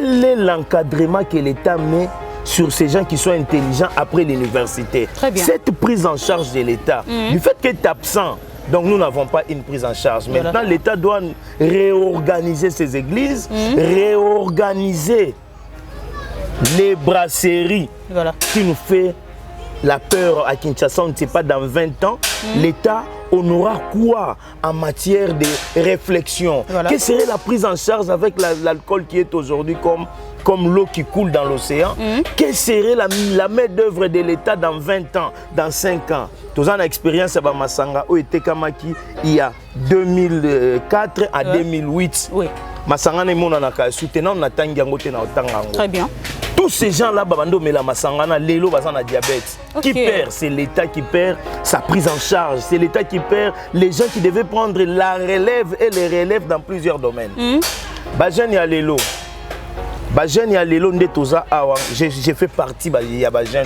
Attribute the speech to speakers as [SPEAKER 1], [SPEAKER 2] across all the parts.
[SPEAKER 1] quel est l'encadrement que l'État met sur ces gens qui sont intelligents après l'université?
[SPEAKER 2] Très bien.
[SPEAKER 1] Cette prise en charge de l'État, du fait que tu es absent, donc nous n'avons pas une prise en charge.
[SPEAKER 2] Voilà.
[SPEAKER 1] Maintenant, l'État doit réorganiser ses églises, réorganiser les brasseries qui nous fait la peur à Kinshasa. On ne sait pas dans 20 ans, l'État on aura quoi en matière de réflexion? Quelle serait la prise en charge avec l'alcool qui est aujourd'hui comme l'eau qui coule dans l'océan? Quelle serait la main d'œuvre de l'État dans 20 ans, dans 5 ans? Tous en expérience à Masanga, où était Kamaki il y a 2004 à 2008. Masanga n'est mon anaka, soutenant Natangiangote na Otangango.
[SPEAKER 2] Très bien.
[SPEAKER 1] Tous ces gens-là, Babando Mela Masangana, Lélo Bazana diabète. Qui perd? C'est l'État qui perd sa prise en charge. C'est l'État qui perd les gens qui devaient prendre la relève et les relèves dans plusieurs domaines. Bajen ya Lélo. Bajen ya Lélo Ndetoza Awa. J'ai fait partie de Bajen.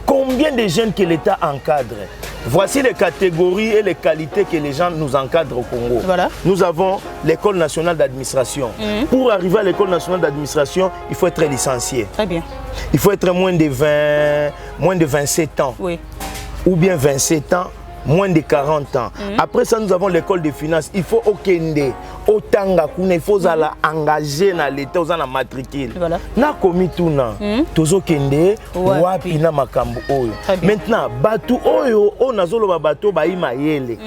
[SPEAKER 1] Combien de jeunes que l'État encadre? Voici les catégories et les qualités que les gens nous encadrent au Congo. Nous avons l'école nationale d'administration. Pour arriver à l'école nationale d'administration, il faut être licencié.
[SPEAKER 2] Très bien.
[SPEAKER 1] Il faut être moins de 27 ans. Ou bien 27 ans, moins de 40 ans. Après ça, nous avons l'école de finances. Il faut okende, otanga kuna, il faut engager dans l'État, aux la matricule. Na komi tuna, tozo kende, wapi na makambo oyo. Maintenant, batu oyo, onazolo ba bato ba imayele,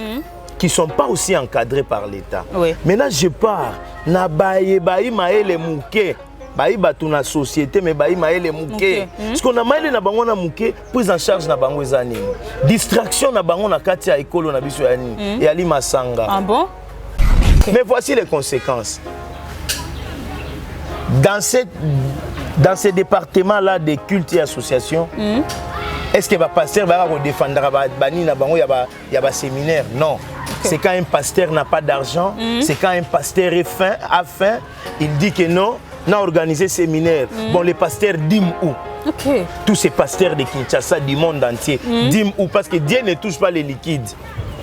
[SPEAKER 1] qui sont pas aussi encadrés par l'État. Maintenant, je pars, na baye imayele mouke. Baï batou na société mais baï maël mouké. Ce qu'on a maël na bango na mouké, prise en charge na bango ezani. Distraction na bango na kati ya école na biso yani. Et ali masanga.
[SPEAKER 2] Ah bon?
[SPEAKER 1] Mais voici les conséquences. Dans ces départements là des cultes et associations, est-ce que va pasteur va défendre bani na bango ya ba séminaire? Non. C'est quand un pasteur n'a pas d'argent, c'est quand un pasteur est a faim, il dit que non. On a organisé séminaire. Bon, les pasteurs dîment où? Tous ces pasteurs de Kinshasa, du monde entier, dîment où? Parce que Dieu ne touche pas les liquides,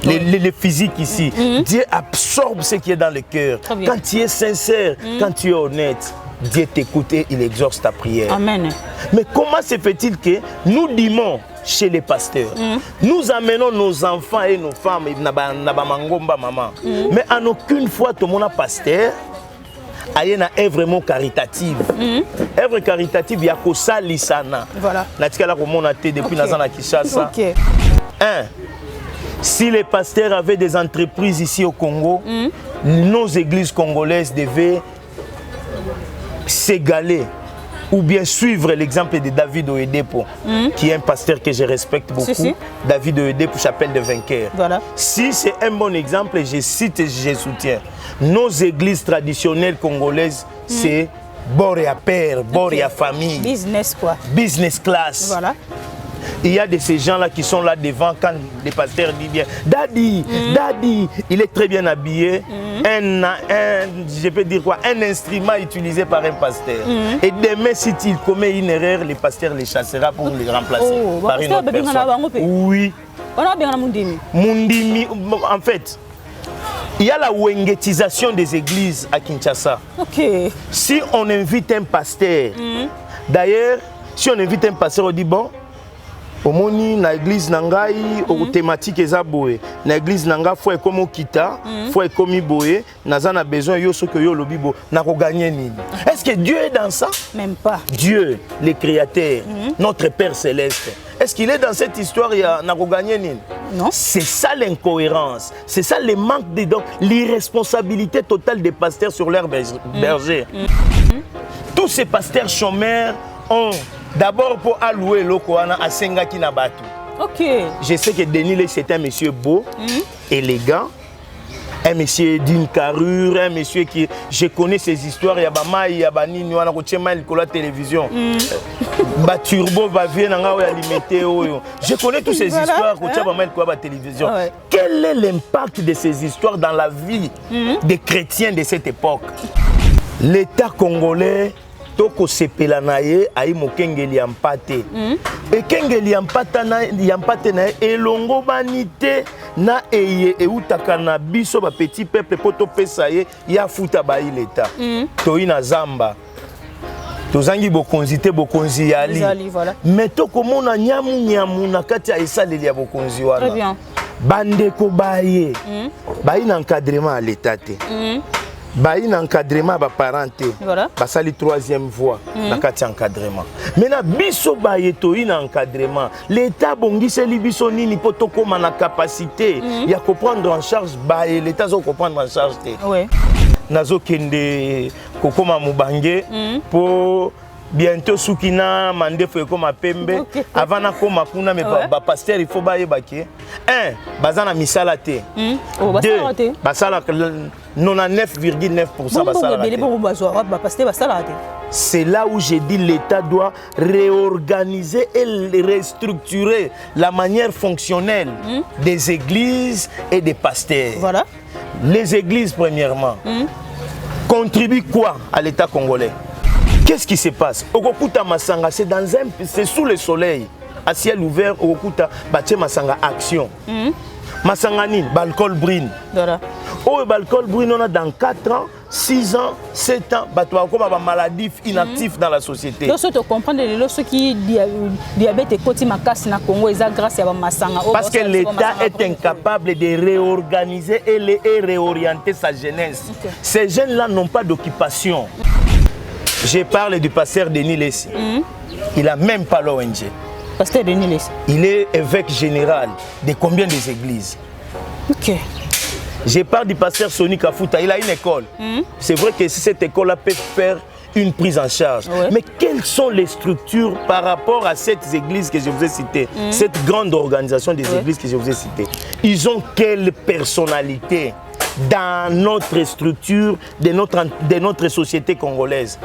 [SPEAKER 1] les physiques ici. Dieu absorbe ce qui est dans le cœur. Quand tu es sincère, quand tu es honnête, Dieu t'écoute et il exauce ta prière.
[SPEAKER 2] Amen.
[SPEAKER 1] Mais comment se fait-il que nous dîmons chez les pasteurs? Nous amenons nos enfants et nos femmes, mais en aucune fois, tout le monde a pasteur. Il y a une œuvre caritative. Œuvre caritative, il y a que ça, l'Issana. Voilà. Depuis Nazana Kishasa. Si les pasteurs avaient des entreprises ici au Congo, nos églises congolaises devaient s'égaler ou bien suivre l'exemple de David Oyedepo, qui est un pasteur que je respecte beaucoup. David Oyedepo, chapelle de vainqueurs. Si c'est un bon exemple, je cite et je soutiens. Nos églises traditionnelles congolaises, c'est Boria père, Boria famille.
[SPEAKER 2] Business quoi.
[SPEAKER 1] Business class.
[SPEAKER 2] Voilà.
[SPEAKER 1] Il y a de ces gens-là qui sont là devant quand les pasteurs disent bien Daddy, Daddy, il est très bien habillé. Je peux dire quoi? Un instrument utilisé par un pasteur. Et demain, si il commet une erreur, le pasteur les chassera pour les remplacer par une autre personne. Oui. Mundimi, en fait, il y a la wengetisation des églises à Kinshasa. Si on invite un pasteur, d'ailleurs, si on invite un pasteur, on dit bon, au moni na église nangai au thématique ezaboé na église nanga faut comme kita faut comme boé nazana besoin yo ce que yo lobibo na ko gagner nini. Est-ce que Dieu est dans ça? Même pas. Dieu, le créateur, notre Père céleste. Est-ce qu'il est dans cette histoire ya na ko gagner nini? Non. C'est ça l'incohérence, c'est ça le manque de donc l'irresponsabilité totale des pasteurs sur leurs bergers. Tous ces pasteurs chômeurs ont d'abord pour allouer l'Okoana à Senga Kinabatu. Je sais que Denis c'est un monsieur beau, élégant, un monsieur d'une carrure, un monsieur qui. Je connais ses histoires. Il y a Bama, il y a Bani, il y a la télévision. Turbo va venir alimenter. Je connais toutes ces histoires. La télévision. Quel est l'impact de ces histoires dans la vie des chrétiens de cette époque? L'État congolais. Toko sepela naye ayi mokengeli ya mpate. Ekengeli ya mpate na elongo banite na eye eutaka na biso ba petit peuple poto pesa ye ya futa ba l'État. Toyi na zamba. tozangi bokonzi te bokonzi yali
[SPEAKER 2] voilà.
[SPEAKER 1] mais tokomona nyamu na kati ya esaleli ya bokonzi wana.
[SPEAKER 2] Très bien.
[SPEAKER 1] Bandeko baye bayi na encadrement à l'état te bayi na encadrement ba parents te
[SPEAKER 2] voilà.
[SPEAKER 1] basali troisième voie na kati encadrement mais na biso baye toyi na encadrement l'état bongiseli biso nini po tokoma na capacité ya comprendre en charge baye l'état zo comprendre en charge te
[SPEAKER 2] ouais.
[SPEAKER 1] Nazo kende kokoma mubange po bientôt soukina mandefo ekoma pembe avant na koma kuna mais ba pasteur il faut baye baki bazana misala te basala 99,9% basala te. C'est là où j'ai dit l'État doit réorganiser et restructurer la manière fonctionnelle des églises et des pasteurs.
[SPEAKER 2] Voilà.
[SPEAKER 1] Les églises premièrement contribuent quoi à l'État congolais? Qu'est-ce qui se passe? Okokuta Masanga, c'est sous le soleil, à ciel ouvert. Okokuta Bache Masanga action. Masanga nini? Balcol Brine.
[SPEAKER 2] Voilà.
[SPEAKER 1] Oh, Balcol Brine, on a dans 4 ans, 6 ans, 7 ans, comme un maladif inactif dans la société.
[SPEAKER 2] Donc, tu comprends ceux qui diabète et côté macasse na Congo, ils grâce à Masanga.
[SPEAKER 1] Parce que l'État est incapable de réorganiser et réorienter sa jeunesse. Ces jeunes-là n'ont pas d'occupation. Je parle du pasteur Denis Lessi. Il n'a même pas l'ONG.
[SPEAKER 2] Pasteur Denis Lessi.
[SPEAKER 1] Il est évêque général de combien des églises?
[SPEAKER 2] Ok.
[SPEAKER 1] Je parle du pasteur Sony Kafuta. Il a une école. C'est vrai que cette école-là peut faire une prise en charge. Ouais. Mais quelles sont les structures par rapport à cette église que je vous ai citée, cette grande organisation des églises que je vous ai citées? Ils ont quelle personnalité dans notre structure de notre société congolaise?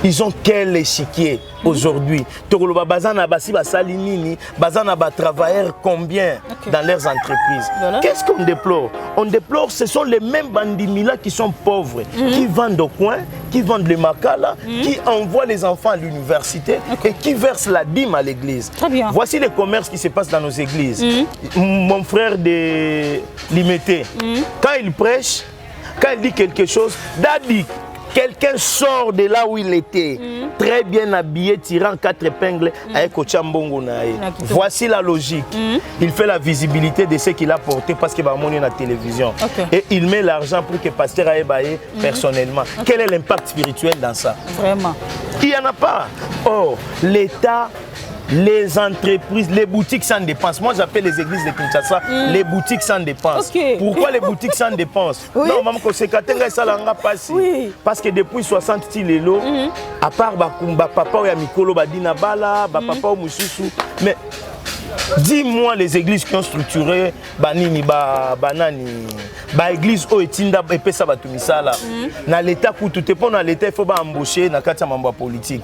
[SPEAKER 1] Ils ont quel échiquier aujourd'hui? Tokoloba bazana basi basali nini, bazana ba travailleurs combien dans leurs entreprises? Voilà. Qu'est-ce qu'on déplore? On déplore, ce sont les mêmes bandimila qui sont pauvres, qui vendent au coin, qui vendent les makala, qui envoient les enfants à l'université et qui versent la dîme à l'église. Voici les commerces qui se passent dans nos églises. Mon frère de Limité, quand il prêche, quand il dit quelque chose, Dadi, quelqu'un sort de là où il était, très bien habillé, tirant 4 épingles avec Ochambongo Nae. Voici la logique. Il fait la visibilité de ce qu'il a porté parce qu'il va monter dans la télévision. Et il met l'argent pour que le pasteur aille bailler personnellement. Quel est l'impact spirituel dans ça? Vraiment. Il n'y en a pas. Or, l'État, les entreprises, les boutiques sans dépenses. Moi, j'appelle les églises de Kinshasa les boutiques sans dépenses. Pourquoi les boutiques sans dépenses? Non, maman, parce que depuis 60 tilelo, à part papa ou Mikolo, Badina Bala, papa ou Moussoussou, mais dis-moi les églises qui ont structuré banini banani ba église o etinda epesa batumisala na l'état kutu te pona l'état il faut ba embaucher na kati ya mambo politique.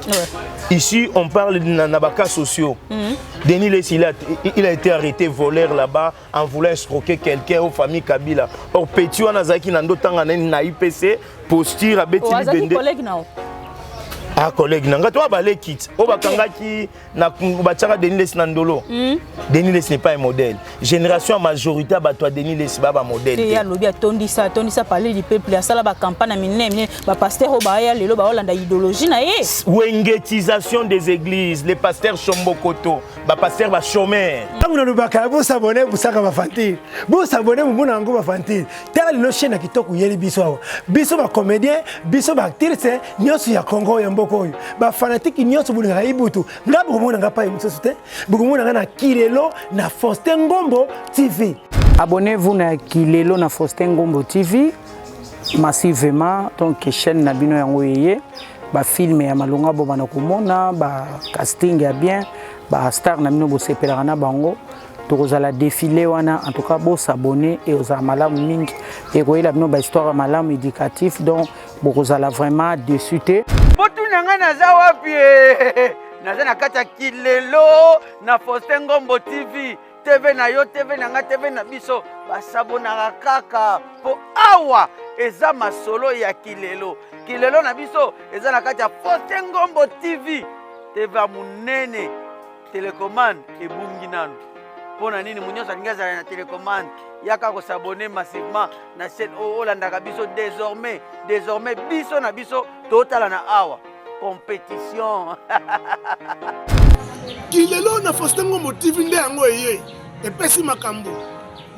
[SPEAKER 1] Ici on parle na ba cas sociaux. Denis Lessi il a été arrêté voleur là-bas en voulant escroquer quelqu'un aux familles Kabila. Or petit wana zaki na ndotanga na IPC posture abeti libende. Ah, collègue, nanga toi balé kit. O bakangaki na bachaka Denis Lessi Nandolo. Denis Lessi n'est pas un modèle. Génération majorité ba toi Denis Lessi ba modèle.
[SPEAKER 2] Il y a lobby tondisa parler du peuple ya sala ba campagne minene ba pasteur o ba ya lelo ba olanda idéologie na ye.
[SPEAKER 1] Wengetisation des églises, les pasteurs Chombokoto, ba pasteur ba chômeur.
[SPEAKER 3] Amuna lobaka bo s'abonner pour ça ba fantir. Bo s'abonner mo na ngo ba fantir. Tala no chaîne kitoko yeli biso. Biso ba comédien, biso ba actrice, nyoso ya Congo ya koyo ba fanatique nyonso bulinga ibutu ngabo komona ngapa imusoso te bukomona na Kilelo na Faustin Ngombo TV.
[SPEAKER 4] Abonnez-vous na Kilelo na Faustin Ngombo TV massivement, donc chaîne na bino yango yeye ba film ya malonga bo bana komona ba casting ya bien ba star na bino bo sepelaka na bango tokozala défilé wana en tout cas bo s'abonner et aux malamu mingi et koyela bino ba histoire malamu éducatif donc bokozala vraiment dessus te.
[SPEAKER 5] Botu nanga naza wapi naza na kati ya Kilelo na Faustin Ngombo TV TV na yo TV nanga TV na biso basabonaka kaka po awa eza masolo ya Kilelo Kilelo na biso eza na kati ya Faustin Ngombo TV TV munene télécommande ebungi nanu pona nini munyosa ngazala na télécommande yaka ko s'abonner massivement na chaîne Olandaka biso désormais biso na biso totala na awa compétition.
[SPEAKER 6] Kilelo na Faustin Ngombo TV nde yango eye. Epesi makambo.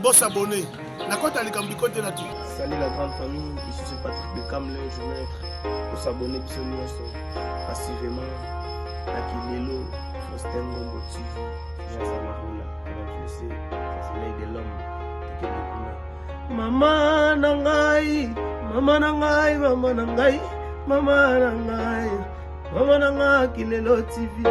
[SPEAKER 6] Boss abonné. Na kota likambi kote na tu.
[SPEAKER 1] Salut la grande famille, ici c'est Patrick de Camelin, je vais être pour s'abonner passivement à Kilelo, Faustin Ngombo TV, Jean Samaroula, réfléchir, soleil de l'homme. Maman nangai, maman nangai, maman nangai, maman nangai, maman nangai, Kilelo TV.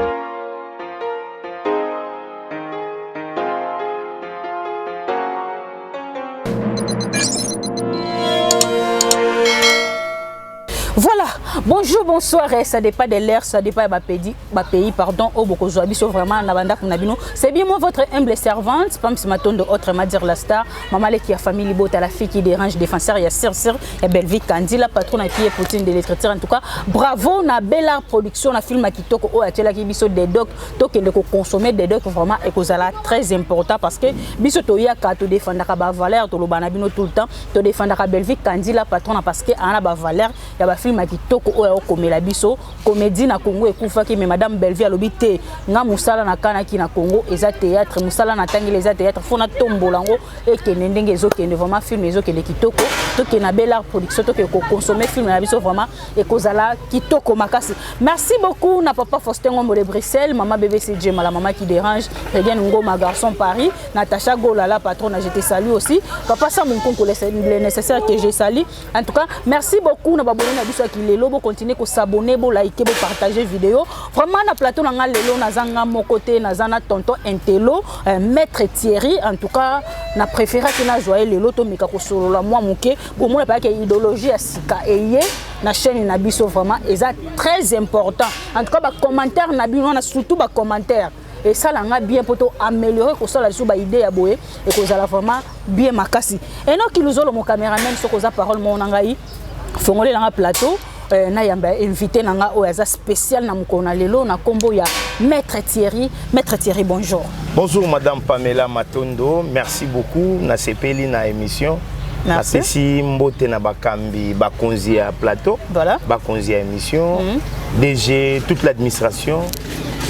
[SPEAKER 2] Voilà, bonjour, bonsoir, ça dépend de l'air, ça dépend de pays, pardon, au Bokozo Abisso, vraiment, Nabanda Kunabino. C'est bien moi, votre humble servante, Pam Simaton de autre, dire la star, Maman qui a famille Bota, la fille qui dérange, défenseur, il y a Sir, et Belvic Candy, la patronne qui est Poutine de l'écriture. En tout cas, bravo, na belle production, na film qui toko, oh, atela qui biso des docs, toque de consommer des docs vraiment, et que là très important parce que biso toya ka to défendre ka valeur, to lo banabino tout le temps, to défendre ka Belvic Candy, la patronne parce que ana ba valeur, il y a film qui toko o komela biso comédie na Congo ekufaki mais madame Belvi alobi te nga musala na kana ki na Congo eza théâtre musala na tangi les théâtre fona tombolango et que ndenge ezokende vraiment film ezokende kitoko to ke na belle production to ke ko consommer film na biso vraiment et kozala kitoko makasi. Merci beaucoup na papa Faustin Ngombo de Bruxelles, maman bébé CJ la maman qui dérange, Regan Ngoma garçon Paris, Natacha Gola la patronne, je te salue aussi. Papa ça mon concours le nécessaire que je salue. En tout cas, merci beaucoup na babone na biso ki lelo bo continuer ko s'abonner, bo liker, bo partager vidéo. Vraiment na plateau na lelo na zanga mon côté na zana tonton Intelo, maître Thierry. En tout cas, na préféré que na joie lelo to meka ko solo la moi moké, bo mo pas que idéologie à sika eye na chaîne na biso vraiment eza très important. En tout cas ba commentaire na bino na surtout ba commentaire. Et ça l'a bien pour améliorer que ça la sous ba idée ya boye et que ça la vraiment bien makasi. Et non qui nous mon caméraman sur cause parole mon ngai fongolé dans un plateau na yamba invité nanga oyaza spécial na mukona lelo na kombo ya maître Thierry. Maître Thierry, bonjour.
[SPEAKER 1] Bonjour madame Pamela Matondo, merci beaucoup na sepeli na émission. Merci. Si mbote na bakambi bakonzi à plateau, voilà. Bakonzi à émission, DG, toute l'administration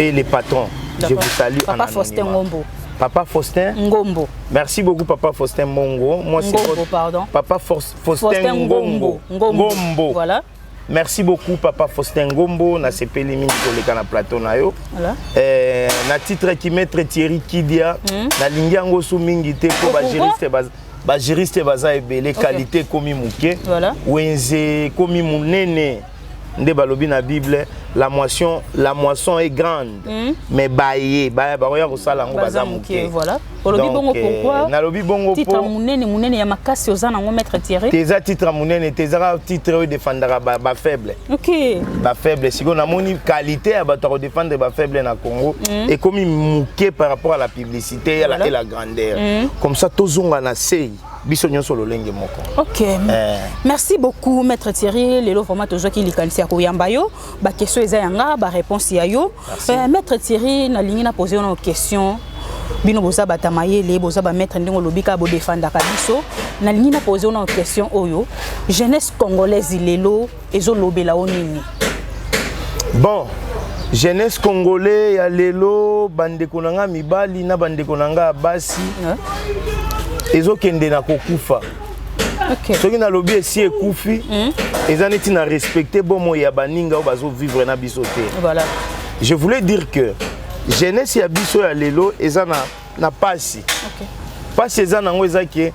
[SPEAKER 1] et les patrons. Je vous salue.
[SPEAKER 2] Papa Faustin Ngombo.
[SPEAKER 1] Papa Faustin
[SPEAKER 2] Ngombo.
[SPEAKER 1] Merci beaucoup Papa Faustin Mongo. Moi c'est Papa Faustin Ngombo. Ngombo.
[SPEAKER 2] Voilà.
[SPEAKER 1] Merci beaucoup Papa Faustin Ngombo na sepeli mingi koleka na plateau na yo. Voilà. Na titre qui maître Thierry Kidia na lingiango su mingi te ko ba juriste baza ebele qualité komi muke. Voilà. Wenze komi munene nde balobi na Bible la moisson est grande mais baye ba ya kosala ngo baza muke.
[SPEAKER 2] Voilà. Olobi bongo pourquoi?
[SPEAKER 1] Na lobi bongo
[SPEAKER 2] titre munene ya makasi ozana ngo maître Thierry.
[SPEAKER 1] Teza titre munene teza titre défendra ba faible.
[SPEAKER 2] OK.
[SPEAKER 1] Ba faible si on a moni qualité à bato défendre ba faible na Congo et comme muke par rapport à la publicité et la grandeur. Comme ça tozonga na sei.
[SPEAKER 2] Ok, merci beaucoup maître Thierry. Lelo vraiment toujours qui likanisi ko yambayo ba question ezayanga ba réponse yayo. Maître Thierry na lingi na poser une question. Bino boza batamayele boza ba maître ndingo lobika bo défendre ka biso. Na lingi na poser une question oyo. Jeunesse congolaise lelo ezo lobela onini.
[SPEAKER 1] Bon, jeunesse congolais ya lelo bandeko nanga mibali na bandeko nanga basi. Ezokende na kokufa. OK. Soki na lobi esi ekufi, ezaneti na respecter bomo ya baninga o bazo vivre na biso te.
[SPEAKER 2] Voilà.
[SPEAKER 1] Je voulais dire que jeunesse ya biso ya lelo ezana na pasi. OK. Pasi ezana ngo ezaki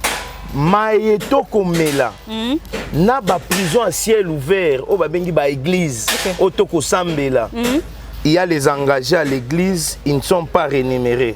[SPEAKER 1] mayeto komela. Na ba prison à ciel ouvert o ba bengi ba église otoko sambela. Il y a les engagés à l'église, ils ne sont pas rémunérés.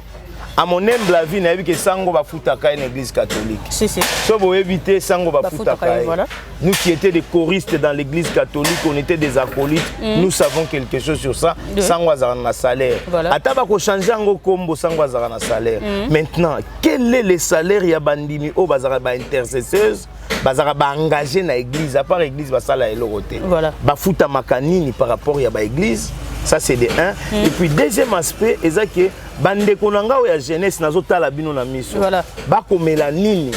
[SPEAKER 1] À mon humble avis, n'a vu que sango ba futaka une église catholique.
[SPEAKER 2] Si.
[SPEAKER 1] So bo éviter sango ba futaka.
[SPEAKER 2] Voilà.
[SPEAKER 1] Nous qui étions des choristes dans l'église catholique, on était des acolytes. Nous savons quelque chose sur ça. Sango azana salaire. Ata ba ko changer ngo kombo sango azana salaire. Maintenant, quel est le salaire ya bandimi o bazara ba intercesseuse? Bazara ba engagé na église à part église ba sala eloroté. Voilà. Ba futa makanini par rapport ya ba église. Ça c'est de un. Et puis deuxième aspect, c'est que bandeko nanga ya jeunesse nazo tala bino na miso. Voilà. Ba komela nini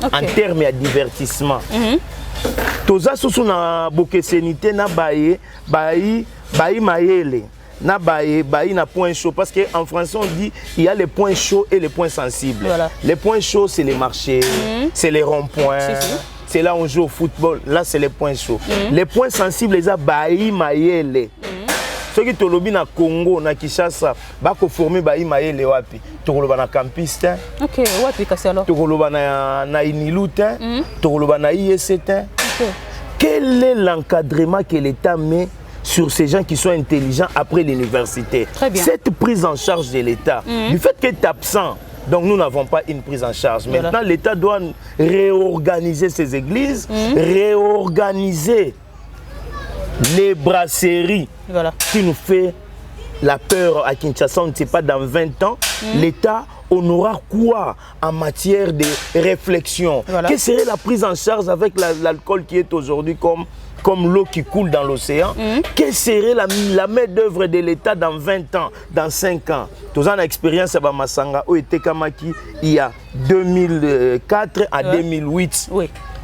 [SPEAKER 1] en termes de divertissement. toza susu na bokesenité na baye mayele na baye na point chaud parce que en français on dit il y a les points chauds et les points sensibles. Voilà. Les points chauds c'est les marchés, c'est les ronds-points. C'est là où on joue au football, là c'est les points chauds. Les points sensibles les a bayi mayele. Ceux qui tolobi na Congo na Kinshasa ba ko former bayi mayele wapi. Tokoloba na campiste.
[SPEAKER 2] OK, wapi kasi alors?
[SPEAKER 1] Tokoloba na Inilutin, tokoloba na IECT. Quel est l'encadrement que l'État met sur ces gens qui sont intelligents après l'université? Cette prise en charge de l'État, du fait que tu es absent, donc nous n'avons pas une prise en charge. Maintenant, l'État doit réorganiser ses églises, réorganiser les brasseries qui nous fait la peur à Kinshasa. On ne sait pas dans 20 ans, l'État on aura quoi en matière de réflexion? Quelle serait la prise en charge avec l'alcool qui est aujourd'hui comme l'eau qui coule dans l'océan? Quelle serait la main d'œuvre de l'État dans 20 ans, dans 5 ans? Tous en expérience à Masanga, où était Kamaki il y a 2004 à 2008.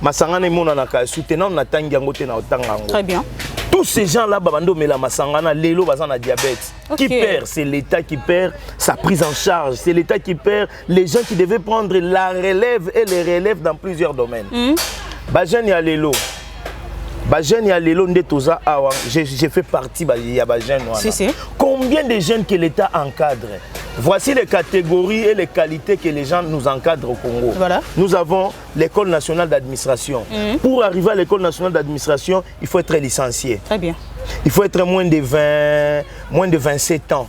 [SPEAKER 1] Masanga n'est mon anaka soutenant na tangiango te na otangango. Très bien. Tous ces gens-là, babando mais la Masangana, l'élo bazan a diabète. Qui perd? C'est l'État qui perd sa prise en charge. C'est l'État qui perd les gens qui devaient prendre la relève et les relèves dans plusieurs domaines. Bajen ya l'élo. Bajen ya l'élo ndetoza awa. J'ai fait partie ya bajen wana. Combien de jeunes que l'État encadre? Voici les catégories et les qualités que les gens nous encadrent au Congo. Nous avons l'École nationale d'administration. Pour arriver à l'École nationale d'administration, il faut être licencié. Très bien. Il faut être moins de 27 ans.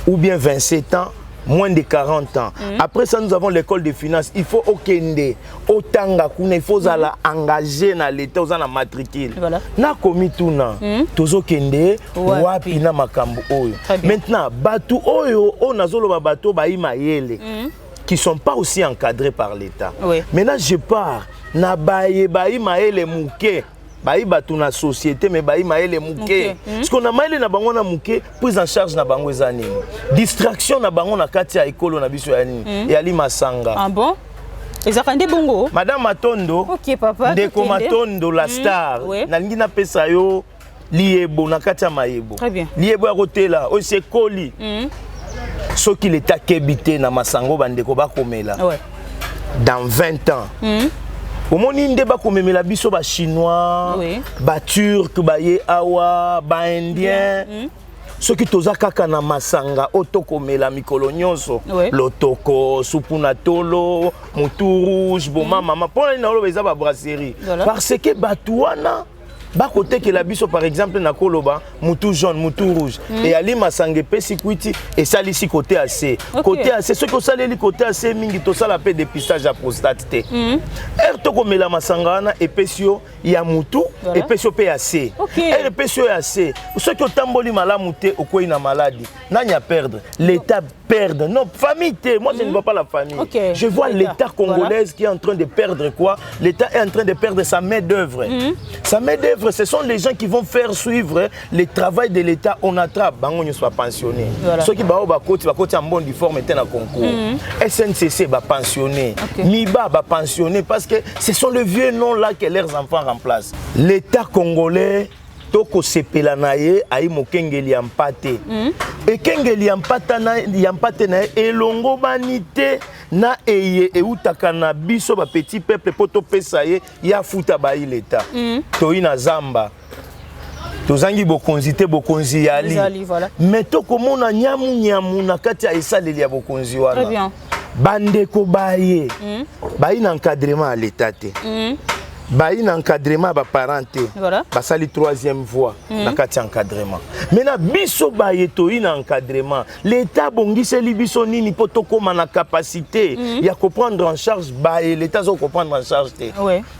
[SPEAKER 1] Ou bien 27 ans, moins de 40 ans. Après ça, nous avons l'école des finances. Il faut okende, otanga kuna, il faut engager dans l'État, dans la matricule. Na komituna, tozo kende, wapi na makambu oyo. Maintenant, batu oyo, onazolo ba bato ba imayele, qui sont pas aussi encadrés par l'État. Maintenant, je pars na baye ba imayele mouke. Bayi batu na société mais bayi maele mouke. Parce qu'on a maele na bango na mouke, prise en charge na bango ezani. Distraction na bango na kati ya ekolo na biso ya nini. Et ali Masanga. Ah bon? Ezakande bongo. Madame Matondo. OK papa. Ndeko Matondo la star. Na lingi na pesa yo liebo na kati ya mayebo. Très bien. Liebo ya kotela, o se koli. Soki l'État kebité na Masango bandeko bakomela. Dans 20 ans. Au monde inde ba komemela biso ba chinois, ba turc, ba ye awa, ba indien. Ceux qui toza kaka na Masanga otokomela mikolo nyonso, lotoko, supuna tolo, mutu rouge, boma mama pona na lo beza ba brasserie. Parce que batuana ba côté que la biso par exemple na koloba mutu jaune, mutu rouge et ali Masanga pesi kwiti et ça ici côté AC. Côté AC ce que ça les côté AC mingi to ça la paix dépistage à prostate té. To komela Masanga na epesio ya mutu epesio pe AC. Et epesio ya AC. Ce que tamboli malamu té okoi na maladie. Nanya perdre, l'État perdre. Non, famille té, moi je ne vois pas la famille. Je vois l'État congolais qui est en train de perdre quoi? L'État est en train de perdre sa main d'œuvre. Sa main d'œuvre, ce sont les gens qui vont faire suivre le travail de l'État. On attrape, bango ne soit pensionné. Ceux qui ba côté en bonne forme étaient en concours. SNCC va pensionner, Miba va pensionner parce que ce sont les vieux noms là que leurs enfants remplacent. L'État congolais toko sepela naye ayi mokengeli ya mpate. Ekengeli ya mpate na elongo banite na eye eutaka na biso ba petit peuple poto pesa ye ya futa bayi l'État. Toyi na zamba. Tozangi bokonzi te bokonzi yali. Mais toko mona nyamu na kati ya esaleli ya bokonzi wana. Très bien. Bandeko baye. Bayi na encadrement à l'État te. Bayi na encadrement ba parenté. Basali troisième voie na kati encadrement. Maintenant biso baye toyi na encadrement. L'État bongiseli biso nini poto koma na capacité ya comprendre en charge baye l'État zo comprendre en charge te.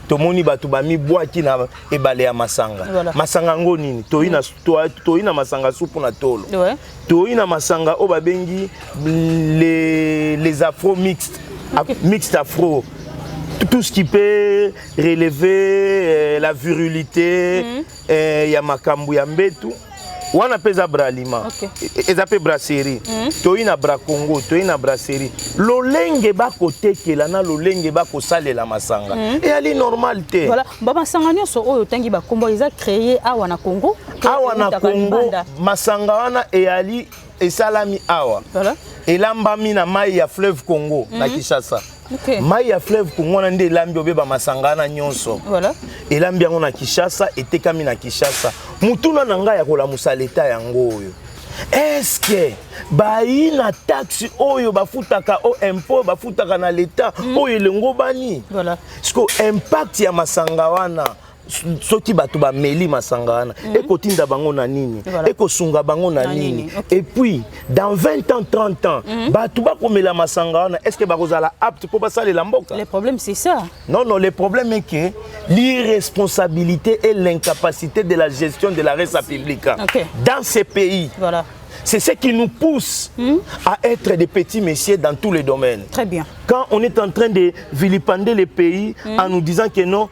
[SPEAKER 1] Tomoni batu ba mi boaki na ebale ya Masanga. Masanga ngo nini? Toyi na Masanga supu na tolo. Toyi na Masanga o babengi les afro mixtes. Mixte afro. Tout ce qui peut relever la virilité, ya makambu ya mbetu, wana peza bralima eza pe brasserie toyi na bra Congo toyi na brasserie lolenge bakotekela na lolenge bakosalela masanga et ali normal te
[SPEAKER 2] voilà ba masanga nyonso oyo tangi ba kombo eza créé awa na Congo
[SPEAKER 1] masanga wana et ali esalami awa
[SPEAKER 2] voilà
[SPEAKER 1] elambami na mai ya fleuve Congo na Kinshasa mai ya fleuve Congo na nde elambi obeba masanga na nyonso
[SPEAKER 2] voilà
[SPEAKER 1] elambi yango na Kinshasa etekami na Kinshasa mutuna na ngai ya kolamusa leta yango oyo est-ce que bayi na taxe oyo bafutaka o impôt bafutaka na leta oyo elengo bani
[SPEAKER 2] voilà
[SPEAKER 1] siko impact ya masanga wana soki bato bameli masanga wana ekotinda bango na nini ekosunga bango na nini et puis dans 20 ans 30 ans bato bakomela masanga wana est-ce que bakozala apte po basalela mboka?
[SPEAKER 2] Le problème c'est ça.
[SPEAKER 1] Non, le problème est que l'irresponsabilité et l'incapacité de la gestion de la res publique dans ces pays.
[SPEAKER 2] Voilà.
[SPEAKER 1] C'est ce qui nous pousse à être des petits messieurs dans tous les domaines.
[SPEAKER 2] Très bien.
[SPEAKER 1] Quand on est en train de vilipender les pays en nous disant que non,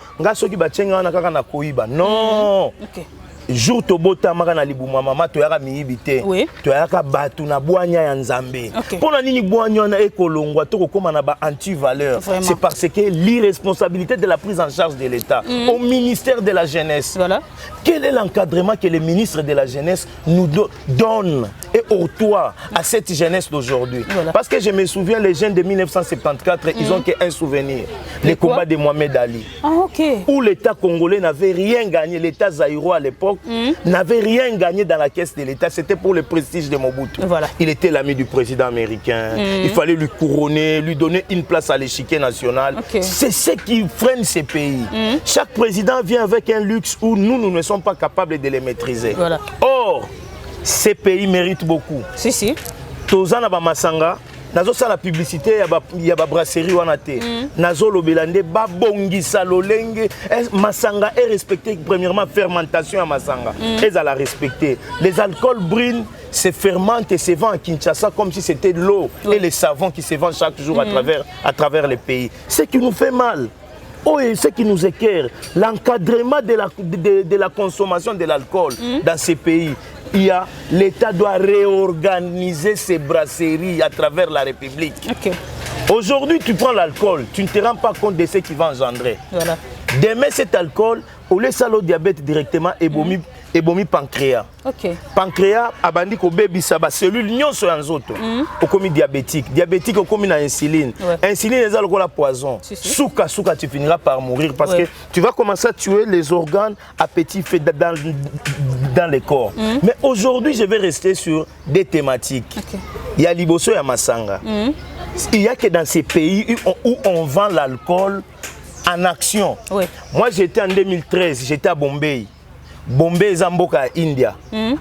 [SPEAKER 1] non. Jour tobota makana libuma mama to yaka miyibite to yaka batu na boanya ya nzambe pona nini boanya na ekolongwa to kokoma na ba anti valeur c'est parce que l'irresponsabilité de la prise en charge de l'État au ministère de la jeunesse. Voilà. Quel est l'encadrement que le ministre de la jeunesse nous donne et octroie à cette jeunesse d'aujourd'hui? Parce que je me souviens les jeunes de 1974 ils ont qu'un souvenir, les combats de Mohamed Ali. Où l'État congolais n'avait rien gagné, l'État zaïrois à l'époque n'avait rien gagné dans la caisse de l'État, c'était pour le prestige de Mobutu. Voilà. Il était l'ami du président américain, il fallait lui couronner, lui donner une place à l'échiquier national. C'est ce qui freine ces pays. Chaque président vient avec un luxe où nous ne sommes pas capables de les maîtriser. Voilà. Or, ces pays méritent beaucoup. Si, si. Tozana ba masanga, nazo sa la publicité ya ba brasserie wana te. Nazo lobelande ba bongisa lolenge masanga est respecté premièrement fermentation à masanga. Elles à la respecter. Les alcools brunes se fermentent et se vendent à Kinshasa comme si c'était de l'eau et les savons qui se vendent chaque jour à travers les pays. Ce qui nous fait mal. Oh, et ce qui nous éclaire, l'encadrement de la consommation de l'alcool dans ces pays. L'État doit réorganiser ses brasseries à travers la République. Aujourd'hui, tu prends l'alcool, tu ne te rends pas compte de ce qui va engendrer. Voilà. Demain, cet alcool, au laisse le diabète directement et bomi pancréas. Pancréas, abandi ko baby saba cellule nyonso yanzoto. Okomi diabétique, diabétique okomi na insuline. Insuline est la poison. Souka tu finiras par mourir parce que tu vas commencer à tuer les organes à petit feu dans le corps. Mais aujourd'hui, je vais rester sur des thématiques. Il y a Liboso et Masanga. Il y a que dans ces pays où on vend l'alcool en action. Moi, j'étais en 2013, j'étais à Bombay. Bombay, Zamboka, India.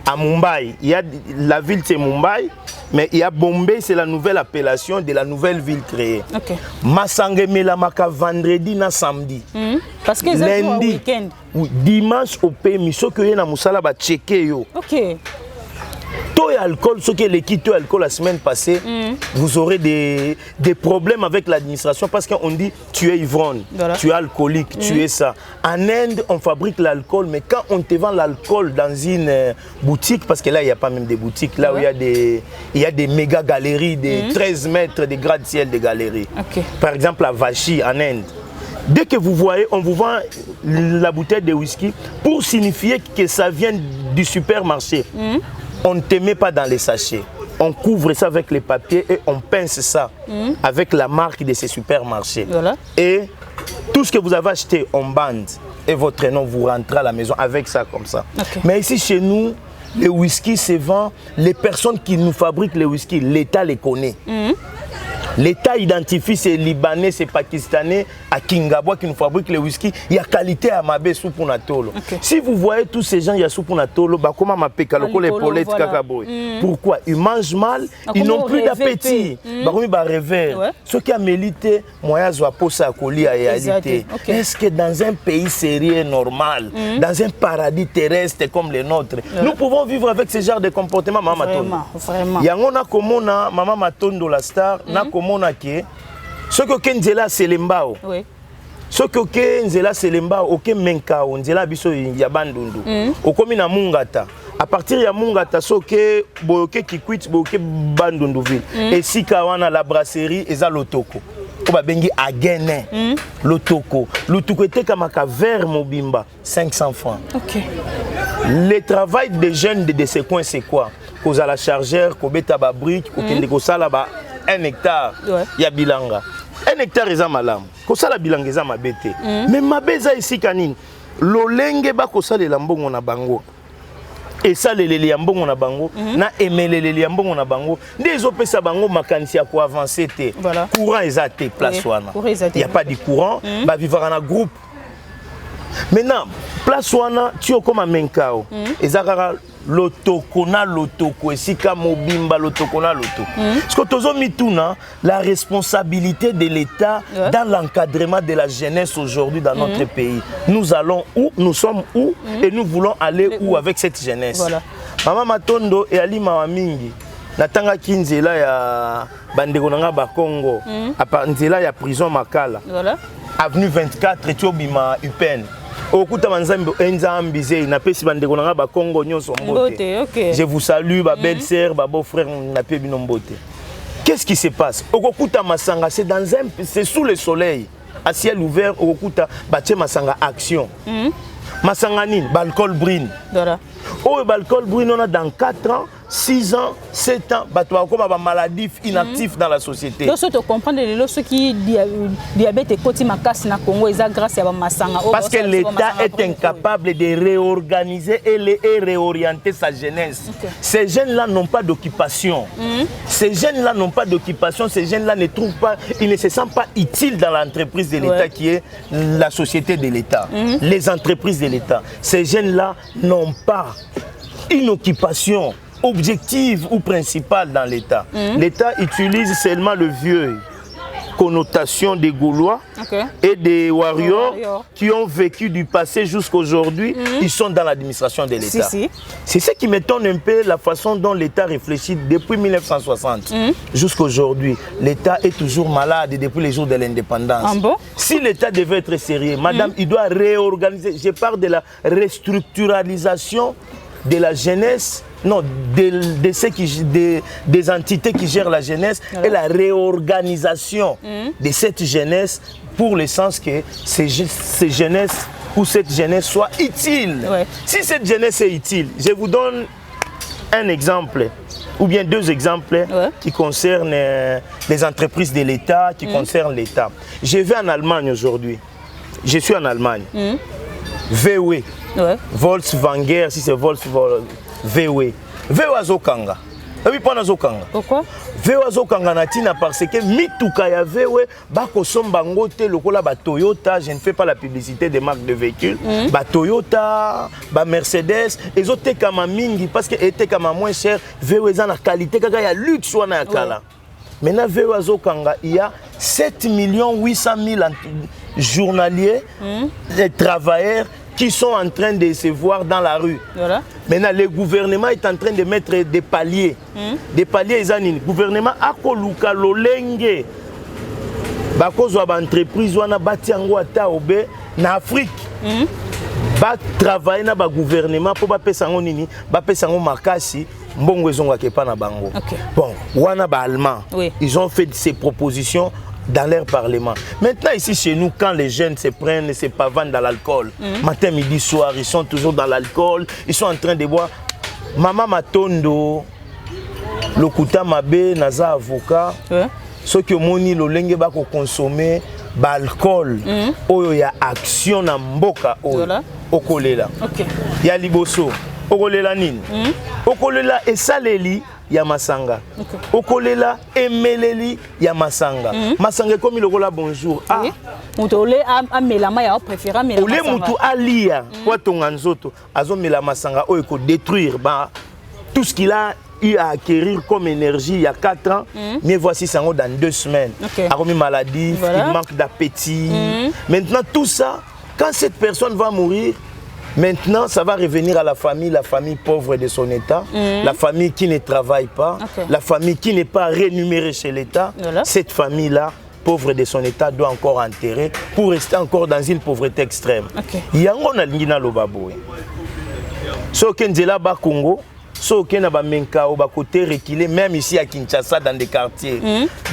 [SPEAKER 1] À Mumbai, il y a la ville, c'est Mumbai, mais il y a Bombay, c'est la nouvelle appellation de la nouvelle ville créée. Masanga Melamaka vendredi na samedi.
[SPEAKER 2] Parce que
[SPEAKER 1] lundi, week-end. Dimanche au pays, ce que y a na musala ba checker yo. Taux et alcool, ce qui est l'équipe taux et alcool la semaine passée, vous aurez des problèmes avec l'administration parce qu'on dit tu es ivrogne, tu es alcoolique, tu es ça. En Inde, on fabrique l'alcool, mais quand on te vend l'alcool dans une boutique, parce que là, il n'y a pas même des boutiques, là où il y a des méga galeries, des 13 mètres de gratte-ciel de galeries. Par exemple, à Vachi, en Inde. Dès que vous voyez, on vous vend la bouteille de whisky pour signifier que ça vient du supermarché. On ne te met pas dans les sachets. On couvre ça avec les papiers et on pince ça avec la marque de ces supermarchés. Et tout ce que vous avez acheté, on bande. Et votre nom, vous rentrez à la maison avec ça comme ça. Mais ici, chez nous, le whisky se vend. Les personnes qui nous fabriquent le whisky, l'État les connaît. L'État identifie ces Libanais, ces Pakistanais à Kingabwa qui nous fabriquent le whisky. Il y a qualité à Mabé Soupounatolo. Si vous voyez tous ces gens, il y a Soupounatolo, bah comment m'appelle les polettes Kakaboy. Pourquoi? Ils mangent mal, ils n'ont plus d'appétit. Bah comment ils rêvent. Ce qui a mérité, moi, je vais à colis à réalité. Est-ce que dans un pays sérieux normal, dans un paradis terrestre comme le nôtre, nous pouvons vivre avec ce genre de comportement, Maman Matondo? Vraiment. Il y a un comme Maman Matondo la star, monake ce que Kenzela Selembao ce que Kenzela Selembao aucun menka onzela biso ya bandundu okomi na mungata à partir ya munga tasoke boyoke kikwit boyoke bandunduville et si kawana la brasserie eza lotoko ko ba bengi agene lotoko était comme un verre mobimba 500 francs. OK. Le travail des jeunes de ces coins c'est quoi? Koza la chargeur, ko beta ba brique, ko kende ko sala ba 1 hectare ya bilanga. 1 hectare eza malamu. Ko sala bilanga eza mabete. Mais mabeza ici kanini? Lolenge ba ko sala la mbongo na bango. Et ça les ya mbongo na bango na emelele ya mbongo na bango nde ezopesa bango makanisi ya ko avancer te. Courant eza te place wana. Il y a pas de courant, ba vivre na groupe. Maintenant, place wana tu comme menkao. Ezakara lotoko na lotoko esika mobimba lotoko na lotoko. Parce que tozo mituna la responsabilité de l'État dans l'encadrement de la jeunesse aujourd'hui dans notre pays. Nous allons où, nous sommes où et nous voulons aller où avec cette jeunesse. Mama Matondo et Ali Mawamingi natanga kinzela ya bandeko nanga ba Congo à nzela ya prison Makala. Avenue 24 Etiobima Upen. Okuta manzambe enzambize na pesi bandeko nanga ba Congo nyonso mbote. Je vous salue ba belle-sœur, ba beau-frère na pe bino mbote. Qu'est-ce qui se passe? Okuta masanga c'est sous le soleil à ciel ouvert okuta batie masanga action. Masanga nini balcol brine. Oh balcol brine on a dans 4 ans 6 ans, 7 ans, bah toi comme maladif inactif dans la société. Donc tu comprends ce qui diabète et côté macasse na Congo ils a grâce à masanga. Parce que l'État est incapable de réorganiser et réorienter sa jeunesse. Ces jeunes là n'ont pas d'occupation. Ces jeunes là n'ont pas d'occupation. Ces jeunes là ne trouvent pas, ils ne se sentent pas utiles dans l'entreprise de l'État qui est la société de l'État. Les entreprises de l'État. Ces jeunes là n'ont pas une occupation objective ou principale dans l'État. L'État utilise seulement le vieux connotation des Gaulois et des warriors qui ont vécu du passé jusqu'à aujourd'hui. Ils sont dans l'administration de l'État. C'est ce qui m'étonne un peu la façon dont l'État réfléchit depuis 1960 jusqu'à aujourd'hui. L'État est toujours malade depuis les jours de l'indépendance. Si l'État devait être sérieux, madame, il doit réorganiser. Je parle de la restructuralisation de la jeunesse, non, des entités qui gèrent la jeunesse et la réorganisation de cette jeunesse pour le sens que ces jeunesses ou cette jeunesse soit utile. Si cette jeunesse est utile, je vous donne un exemple ou bien 2 exemples qui concernent les entreprises de l'État, qui concernent l'État. Je vais en Allemagne aujourd'hui. Je suis en Allemagne. VW. Volkswagen, si c'est Volkswagen, VW. VW Azokanga. Oui, pas Azokanga. Pourquoi? VW Azokanga natina parce que mituka ya VW bako sombango te lokola ba Toyota, je ne fais pas la publicité des marques de véhicules. Ba Toyota, ba Mercedes, ils ont été comme mingi parce que était comme moins cher. VW za na qualité kaka ya luxe wana ya kala. Maintenant VW Azokanga, il y a 7 800 000 journaliers, des travailleurs qui sont en train de se voir dans la rue. Maintenant, le gouvernement est en train de mettre des paliers. Des paliers, le gouvernement a koluka lolenge. Bakozwa ba entreprise wana batiango ata obe na Afrique. Ba travailler na ba gouvernement pour ba pesa ngo nini, ba pesa ngo makasi. Mbongo ezonga kepa na bango. Bon, wana ba allemand. Ils ont fait ces propositions dans leur parlement. Maintenant ici chez nous, quand les jeunes se prennent, se pavandent dans l'alcool, matin, midi, soir, ils sont toujours dans l'alcool, ils sont en train de boire. Maman Matondo, Lokuta Mabe, Naza avocat, ceux qui ont le lenge bako consommer l'alcool, oyo ya action na mboka oyo, okolela. Ya liboso, okolela nini? Okolela esaleli ya masanga. Okolela emeleli ya masanga. Masanga comme lokola bonjour.
[SPEAKER 2] Mutole amelama ya préféra mela masanga.
[SPEAKER 1] Ole mutu alia kwa tonga nzoto azomela masanga oyo ko détruire ba tout ce qu'il a eu à acquérir comme énergie il y a 4 ans, mais voici ça dans 2 semaines. Aromi maladie, il manque d'appétit. Maintenant tout ça, quand cette personne va mourir, maintenant, ça va revenir à la famille pauvre de son État, la famille qui ne travaille pas, la famille qui n'est pas rémunérée chez l'État. Cette famille-là, pauvre de son État, doit encore enterrer pour rester encore dans une pauvreté extrême. So Kenzela ba Congo, so Kena ba Menkao ba côté reculé même ici à Kinshasa dans des quartiers.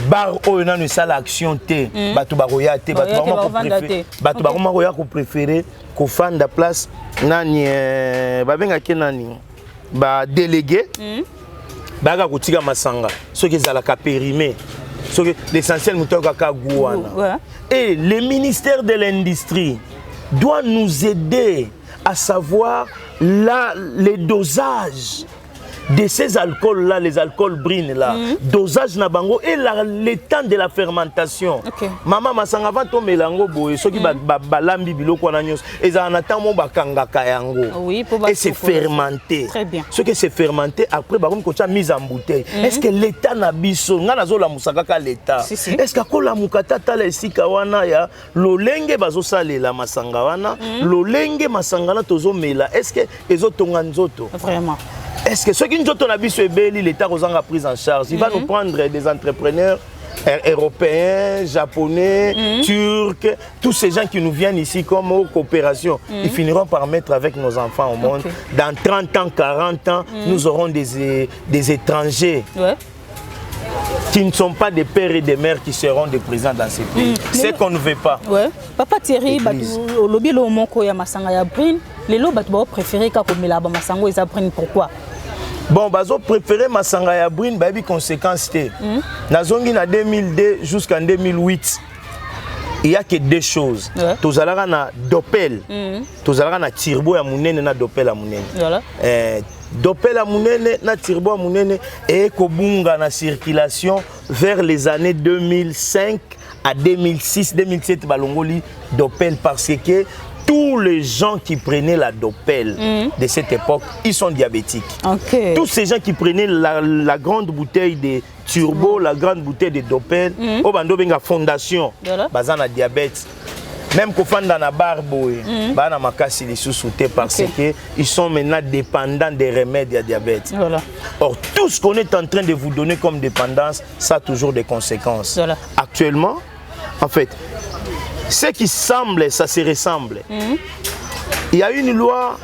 [SPEAKER 1] Bar o na ne sala action té, batu ba roya té, batu ba ma roya ko préféré ko fan da place nani ba benga kenani ba délégué. Ba ga kotika masanga, so ke zala ka périmé. So l'essentiel mutoka ka gouana. Et le ministère de l'industrie doit nous aider à savoir les dosages de ces alcools-là, les alcools brines là, dosage na bango et le temps de la fermentation. Maman masanga va tomber lango boy, ceux qui balambi biloko na nyos, et ça en attend mon bakanga kayango. Et c'est fermenté.
[SPEAKER 2] Très bien.
[SPEAKER 1] Ce que c'est fermenté après bah comme quand tu as mis en bouteille. Est-ce que l'état na biso, ngana zo la musaka ka l'état. Est-ce que kola mukata ta la sika wana ya lolenge bazo sale la masanga wana, lolenge masanga na tozo mela. Est-ce que ezo tonga nzoto?
[SPEAKER 2] Vraiment.
[SPEAKER 1] Est-ce que ceux qui nous ont habitué l'État a pris en charge, il va nous prendre des entrepreneurs européens, japonais, turcs, tous ces gens qui nous viennent ici comme aux coopérations, ils finiront par mettre avec nos enfants au monde. Dans 30 ans, 40 ans, nous aurons des étrangers. Qui ne sont pas des pères et des mères qui seront des présidents dans ces pays. C'est qu'on ne veut pas.
[SPEAKER 2] Papa Thierry, au lobby le moko ya masanga ya brine, les lots batbo préféré ka komela ba masango ya brine pourquoi?
[SPEAKER 1] Bon, bazo préféré masanga ya brine ba bi conséquences té. Nazongi na 2002 jusqu'en 2008. Il y a que deux choses. Tozalaka na dopel. Tozalaka na tirbo ya munene na dopel ya munene. Dopel à Mounene, na tirbo à Mounene et Kobunga na circulation vers les années 2005 à 2006, 2007 balongoli Dopel parce que tous les gens qui prenaient la Dopel de cette époque, ils sont diabétiques. Tous ces gens qui prenaient la grande bouteille de turbo, la grande bouteille de Dopel, au bando benga fondation, bazana diabète. Même quand on dans la barbe, bana makasi les sous-soutés parce que ils sont maintenant dépendants des remèdes à diabète. Or tout ce qu'on est en train de vous donner comme dépendance, ça a toujours des conséquences. Actuellement, en fait, ce qui semble, ça se ressemble. Il y a une loi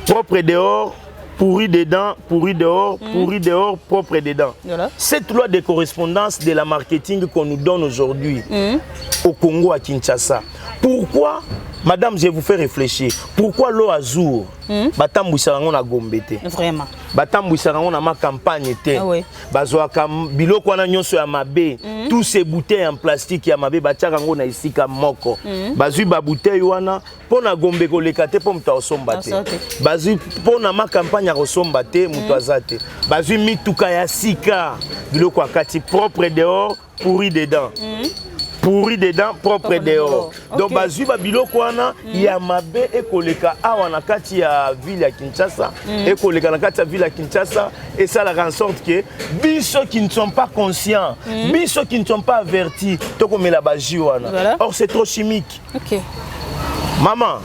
[SPEAKER 1] propre dehors, pourri dedans, pourri dehors, pourri dehors, propre dedans. Cette loi de correspondance de la marketing qu'on nous donne aujourd'hui au Congo, à Kinshasa. Pourquoi, madame, je vous fais réfléchir, pourquoi l'eau azur, batam bousarango na gombete.
[SPEAKER 2] Vraiment.
[SPEAKER 1] Batam bousarango na ma campagne te. Bazoa kam biloko wana nyonso ya mabe, tous ces bouteilles en plastique ya mabe batiakango na isika moko. Bazui ba bouteille wana pona gombe ko lekate po mta osomba te. Bazui pona ma campagne ya osomba te muto azate. Bazui mituka ya sika, biloko akati propre dehors, pourri dedans. Pourri dedans, propre dehors. Donc, bazu babiloko wana ya mabe ekoleka awa na kati ya ville ya Kinshasa, ekoleka na kati ya ville ya Kinshasa, et ça la rend en sorte que biso qui ne sont pas conscients, biso qui ne sont pas avertis, toko mela baji wana. Or c'est trop chimique. Maman,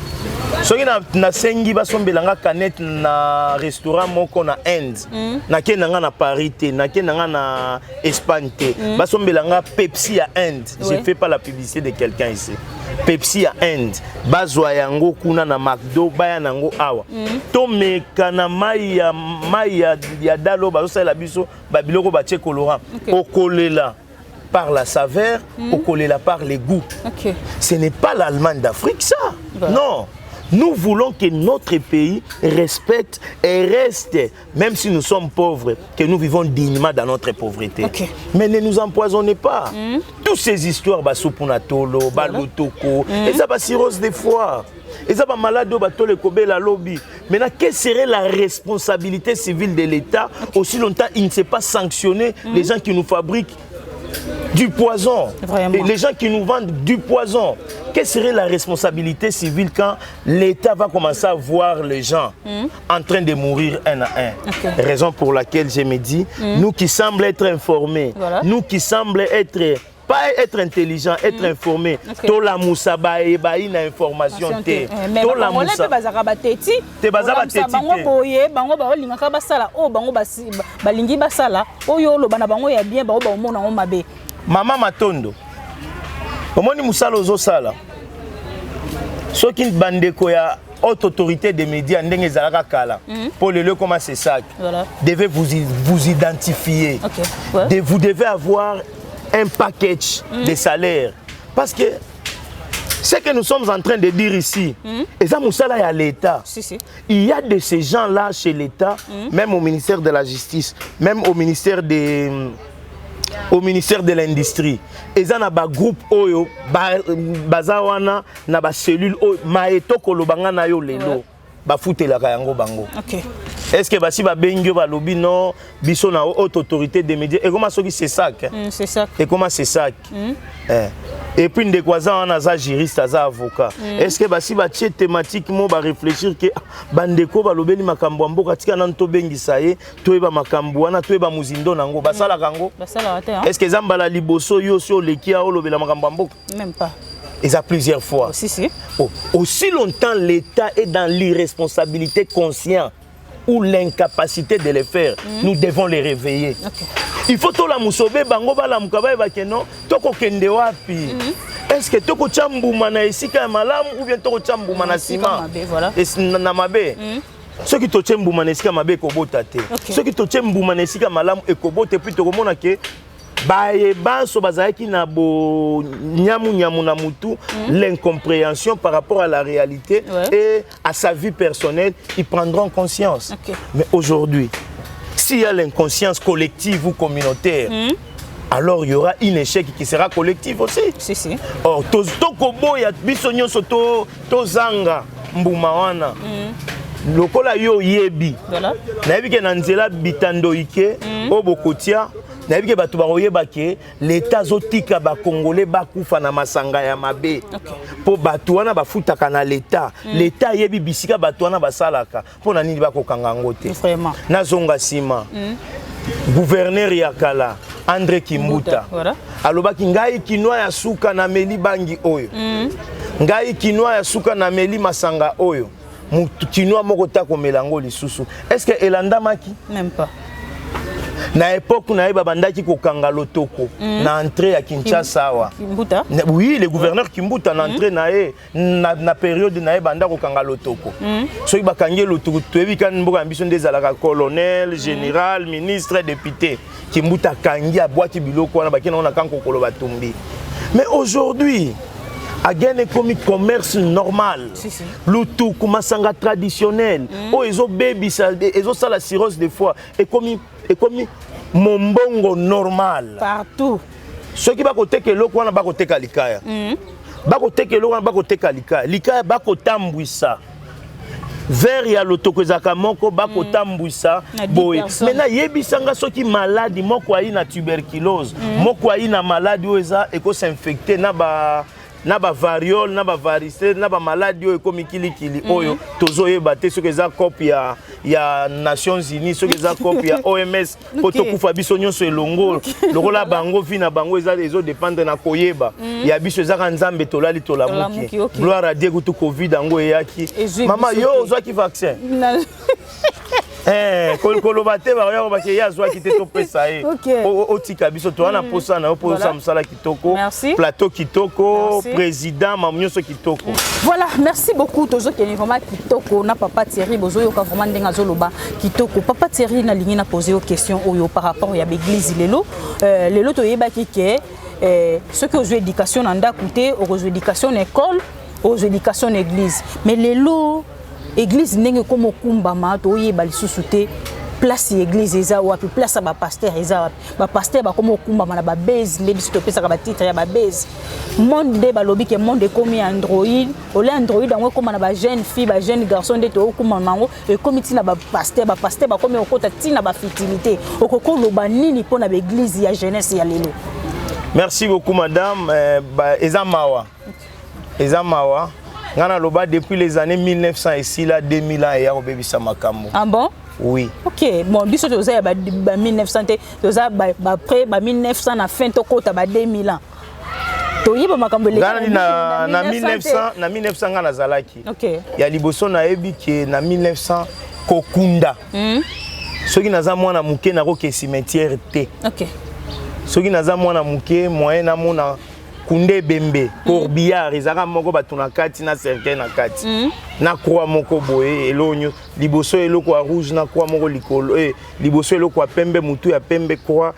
[SPEAKER 1] soki na sengi basombelanga canette na restaurant moko na Inde, na kenanga na Paris te, na kenanga na Espagne te, basombelanga Pepsi à Inde. Je fais pas la publicité de quelqu'un ici. Pepsi à Inde, bazwa yango kuna na McDo, baya nango awa. To meka na mai ya dalo bazosala biso babiloko batie colorant. Okolela par la saveur, okolela par les goûts. Ce n'est pas l'Allemagne d'Afrique ça. Non. Nous voulons que notre pays respecte et reste, même si nous sommes pauvres, que nous vivons dignement dans notre pauvreté. Mais ne nous empoisonnez pas. Toutes ces histoires, Basupunatolo, Balotoko, et ça va cirrhose des foies. Et ça va malade, la lobby. Maintenant, quelle serait la responsabilité civile de l'État aussi longtemps il ne sait pas sanctionner les gens qui nous fabriquent du poison, et les gens qui nous vendent du poison? Quelle serait la responsabilité civile quand l'État va commencer à voir les gens en train de mourir un à un? Raison pour laquelle je me dis, nous qui semblons être informés, nous qui semblons être pas être intelligent, être informé. To la moussa bae bae na information te. To la moussa bazaka bateti. Te bazaka bateti. Bango boye, bango ba lingaka basala, o bango balingi basala, oyo lo bana bango ya bien bango ba omona o mabe. Mama Matondo. Omoni musala ozo sala. Soki bandeko ya haute autorité des médias ndenge ezalaka kala pour le comme c'est ça devez vous identifier. Vous devez avoir un package de salaire parce que ce que nous sommes en train de dire ici, et ça il y a l'État. Il y a de ces gens-là chez l'État, même au ministère de la Justice, même au ministère de l'Industrie. Et ça, il y a un groupe, bazawana, na ba cellule, maeto kolobanga na yo lelo, ba foute la kayango bango. Est-ce que basi ba bengi ba lobi non, biso na haute autorité des médias. Et comment c'est ça?
[SPEAKER 2] C'est ça.
[SPEAKER 1] Et comment c'est ça? Et puis des croisants on a juriste, aza avocat. Est-ce que basi ba tie thématiquement ba réfléchir que bandeko ba lobeli makambo mboka tika nan to bengi saye, to eba makambo wana to eba muzindo nango, basala kango. Basala te. Est-ce que zambala liboso yo so lekia o lobela makambo mboka? Même pas. Et ça plusieurs fois. Aussi longtemps l'État est dans l'irresponsabilité consciente ou l'incapacité de le faire, nous devons les réveiller. Il faut que la musobe bango ba la mukaba ba keno toko kende wapi. Est-ce que toko chambu mana esika malamu ou bien toko chambu mana sima? Voilà. Et na mabe. Ceux qui to chambu mana esika mabe ko botate. Ceux qui to chambu mana esika malamu e ko bote puis to komona ke baye banso bazaki na bo nyamu na mutu l'incompréhension par rapport à la réalité et à sa vie personnelle, ils prendront conscience. Mais aujourd'hui, s'il y a l'inconscience collective ou communautaire, alors il y aura un échec qui sera collectif aussi. Or, tokobo ya bisonyo soto tozanga mbumawana. Lokola yo yebi. Na yebi ke nanzela bitando ike obokotia. Nayebi ke batu baroyeba ke l'État zotika ba Congolais bakufa na masanga ya mabe. Po batu wana bafutaka na l'État. L'État yebi bisika batu wana basalaka. Po na nini bakokanga ngo te. Vraiment. Nazonga sima. Gouverneur ya kala André Kimbuta. Alobaki ngai kinwa ya suka na meli bangi oyo. Ngai kinwa ya suka na meli masanga oyo. Mutu kinwa moko tako melango lisusu. Est-ce que elanda maki? Même pas. Na époque na yeba bandaki ko kanga lotoko na entrée à Kinshasa wa Kimbuta. Oui, le gouverneur Kimbuta na entrée na période na yeba ndako kanga lotoko. So iba kangi lotoko toyebi kan mboka ambition des alaka colonel, général, ministre, député. Kimbuta kangi abwaki biloko wana bakina na kanko kolo batumbi. Mais aujourd'hui a gagné comme commerce normal. Lutu kumasanga traditionnel. Oh ils ont baby ça, ils ont ça la cirrhose des fois et comme mon bongo normal partout. Ceux qui va côté que l'eau wana ba côté kalikaya. Ba côté que l'eau wana ba côté kalikaya. Likaya ba kotambwisa. Vers ya lotokozaka moko ba kotambwisa boye. Maintenant yebisanga ceux qui malade moko ayi na tuberculose, moko ayi na maladie oza eko s'infecter na ba variole, na ba varicelle, na ba maladie oyo komi kilikili oyo tozoyeba te soki eza copie ya Nations Unies, soki eza copie ya OMS po tokufa biso nyonso elongo lokola bango vi na bango eza ezo dépendre na koyeba ya biso ezaka nzambe tolali tolamuki. Gloire à Dieu kutu Covid yango eyaki. Mama yo ozwaki vaccin? Koloba te ba yo ba ke ya zwaki te to pesa e. Otika biso to wana posa na posa msala kitoko, plateau kitoko, président mamunyoso kitoko.
[SPEAKER 2] Voilà, merci beaucoup tozo ke vraiment kitoko na papa Thierry bozo yo ka vraiment ndenga zoloba kitoko. Papa Thierry na lingi na poser aux questions oyo par rapport ya l'église lelo. Lelo to yeba ki ke ce que aux éducation nanda coûter aux éducation école, aux éducation église. Mais lelo église ndenge comme okumba ma to yeba lisusu te place église eza wapi place ba pasteur eza wapi ba pasteur ba comme okumba na ba base les biso to pesa ba titre ya ba base monde de ba lobby ke monde comme Android ole Android ngo comme na ba jeune fille ba jeune garçon de to okumba mango et comme tina ba pasteur ba comme okota tina ba fertilité okoko loba nini pona ba église ya jeunesse ya lelo.
[SPEAKER 1] Merci beaucoup madame eza mawa Ngana loba depuis les années 1900 ici là 2000 ans et ya obebisa makambo. Ah bon? Oui. OK, bon biso toza ba 1900 toza ba après ba 1900 na fin to kota ba 2000 ans. To yiba makambo le na 1900 ngana zalaki. OK. Ya liboso na yebi ke na 1900 kokunda. Soki naza mwana muke na ko ke cimetière te. OK. Soki naza mwana muke moyen na mona Koundé Bembe, Corbillard, Ezara Moko Batunakati, na certain Nakati. Na croix Moko Boé, Elonyo, Liboso Eloko Rouge, na croix Moko Likolo, Liboso Eloko Pembe, Moutou ya Pembe croix,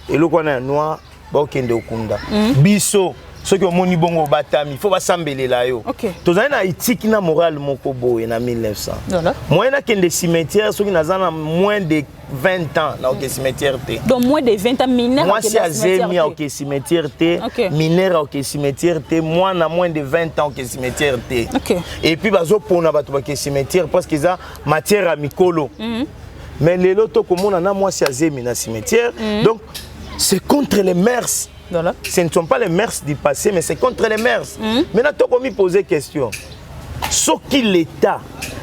[SPEAKER 1] Eloko na noir, Bokende Okunda. Biso, ceux qui ont moni bongo batami, il faut pas s'embêler là yo. Tous na éthique na morale Moko Boé na 1900. Moi na kende cimetière, ceux qui na moins de 20 ans dans le cimetière T.
[SPEAKER 2] Donc moins de 20 ans mineurs.
[SPEAKER 1] Moi c'est Azemi au cimetière T, mineur au cimetière T, moi na moins de 20 ans au cimetière T. Et puis bazo pona batu ba cimetière parce qu'ils a matière à mikolo. Mais les loto comme on a moi c'est Azemi na cimetière. Donc c'est contre les mœurs. Ce ne sont pas les mœurs du passé mais c'est contre les mœurs. Maintenant tu as poser question. Ce qui l'État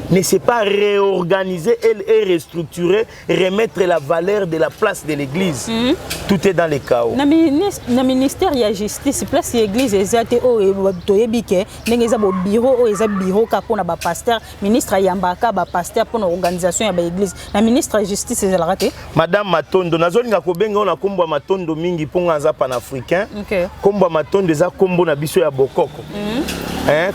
[SPEAKER 1] ne s'est pas réorganisé et restructuré, remettre la valeur de la place de l'église. Tout est dans le chaos.
[SPEAKER 2] Na ministère de la justice, place de l'église exacte au toyebike, n'engeza bo bureau au eza bureau kapo na ba pasteur, ministre yambaka ba pasteur pour l'organisation ya ba église. Na ministre de la justice ezala raté.
[SPEAKER 1] Madame Matondo, nazolinga ko benga na kombo Matondo mingi ponga za panafricain. Kombo Matondo eza kombo na biso ya bokoko.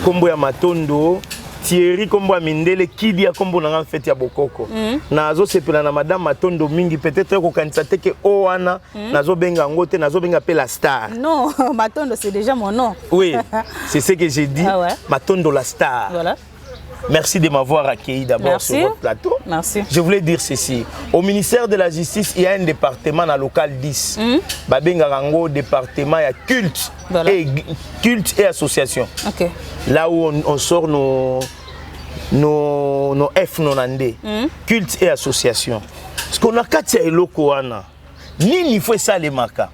[SPEAKER 1] Kombo ya Matondo Thierry kombo ya Mindele Kidi ya kombo na fête ya bokoko. Nazo sepela na madame Matondo mingi peut-être ko kanisa teke oana nazo benga ngote nazo benga pe la star.
[SPEAKER 2] Non, Matondo c'est déjà mon nom.
[SPEAKER 1] Oui, c'est ce que j'ai dit. Matondo la star. Voilà. Merci de m'avoir accueilli d'abord sur votre plateau. Merci. Je voulais dire ceci. Au ministère de la Justice, il y a un département dans le local 10. Babenga Rango, département, il y a culte, culte et association. Là où on sort nos F90. Culte et association. Parce qu'on a Katia et Lokoana. Ni faut ça les maka.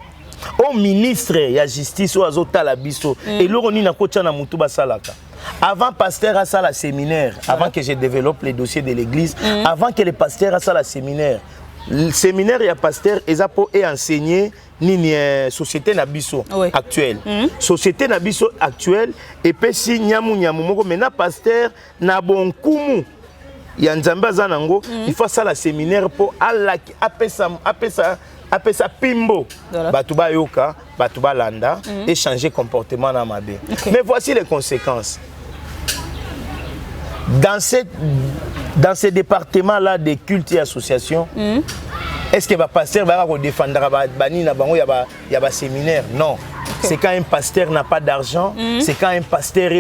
[SPEAKER 1] Au ministre de la Justice, au Azota la biso. Et l'on ni na kocha na mutuba salaka. Avant pasteur à ça la séminaire, avant que je développe les dossiers de l'église, avant que les pasteurs à ça la séminaire, le séminaire et le pasteur est enseigné ni société nabiso actuelle. Société nabiso actuelle et puis si nyamu moko mena pasteur na bon kumu ya nzamba zanango, il faut ça la séminaire pour apesa pimbo batuba yoka batuba landa et changer comportement na mabe. Mais voici les conséquences. Dans ces départements-là de culte et associations, est-ce que le pasteur va défendre un séminaire? Non. C'est quand un pasteur n'a pas d'argent, c'est quand un pasteur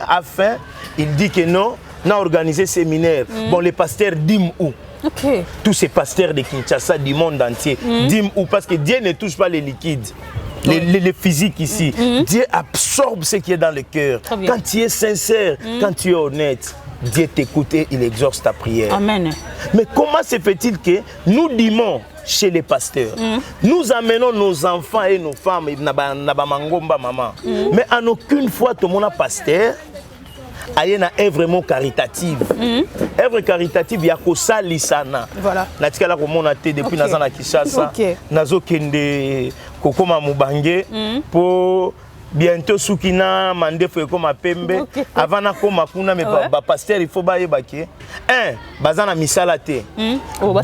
[SPEAKER 1] a faim, il dit que non, on a organisé un séminaire. Bon, les pasteurs dîment où? Tous ces pasteurs de Kinshasa, du monde entier, dîment où? Parce que Dieu ne touche pas les liquides. Les physiques ici. Dieu absorbe ce qui est dans le cœur. Quand tu es sincère, quand tu es honnête, Dieu t'écoute et il exauce ta prière. Amen. Mais comment se fait-il que nous dîmons chez les pasteurs, nous amenons nos enfants et nos femmes, mais en aucune fois tout le monde a pasteur, il y a une œuvre caritative. Œuvre caritative, il y a que ça, l'isana. Voilà. Depuis Nazana Kishasa, Nazo Kende, Kokoma Mubange, pour bientôt Soukina, Mande Fouekoma Pembe, avant na koma kuna, mais pasteur, il faut bailler baké. Un, Bazana Misalate.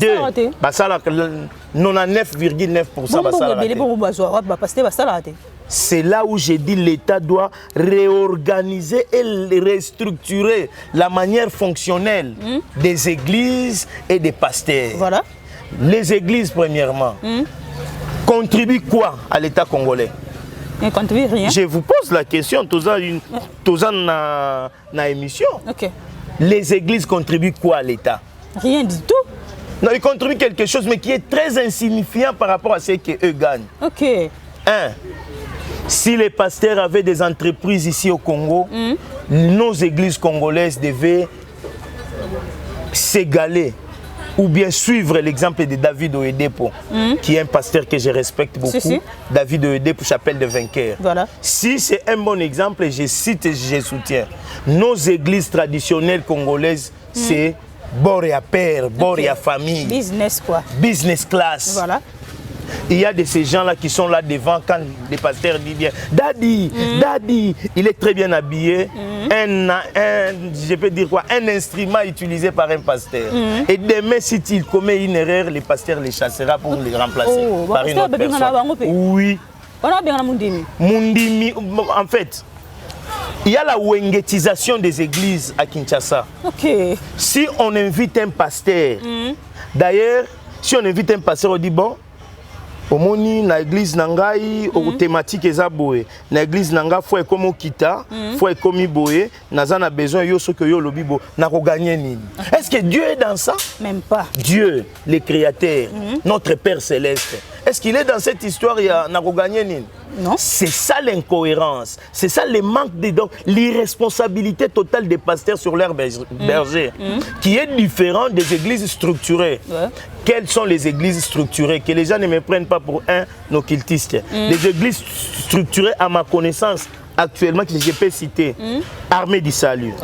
[SPEAKER 1] Deux, Basala 99,9% C'est là où j'ai dit l'État doit réorganiser et restructurer la manière fonctionnelle des églises et des pasteurs. Voilà. Les églises, premièrement, contribuent quoi à l'État congolais? Ne contribue rien. Je vous pose la question, tous en émission. Les églises contribuent quoi à l'État? Rien du tout. Non, ils contribuent quelque chose, mais qui est très insignifiant par rapport à ce qu'eux gagnent. Un, si les pasteurs avaient des entreprises ici au Congo, nos églises congolaises devaient s'égaler ou bien suivre l'exemple de David Oyedepo, qui est un pasteur que je respecte beaucoup. David Oyedepo, chapelle de vainqueurs. Voilà. Si c'est un bon exemple, je cite et je soutiens. Nos églises traditionnelles congolaises, c'est bord et à père, bord et à famille. Business quoi. Business class. Voilà. Il y a de ces gens-là qui sont là devant quand les pasteurs disent bien Daddy, Daddy, il est très bien habillé. Je peux dire quoi? Un instrument utilisé par un pasteur. Et demain, si il commet une erreur, le pasteur les chassera pour les remplacer par une autre personne. Oui. Mundimi, en fait, il y a la wengetisation des églises à Kinshasa. Si on invite un pasteur, d'ailleurs, si on invite un pasteur, on dit bon, au moni na église nangai au thématique ezaboué na église nanga faut comme okita faut comme boé nazana besoin yo ce que yo lobibo na ko gagner nini. Est-ce que Dieu est dans ça? Même pas. Dieu, le créateur, notre Père céleste. Est-ce qu'il est dans cette histoire ya na ko gagner nini? Non. C'est ça l'incohérence, c'est ça le manque de donc l'irresponsabilité totale des pasteurs sur leur berger, qui est différent des églises structurées. Quelles sont les églises structurées? Que les gens ne me prennent pas pour un occultiste. Les églises structurées, à ma connaissance, actuellement, que je peux citer, Armée du Salut,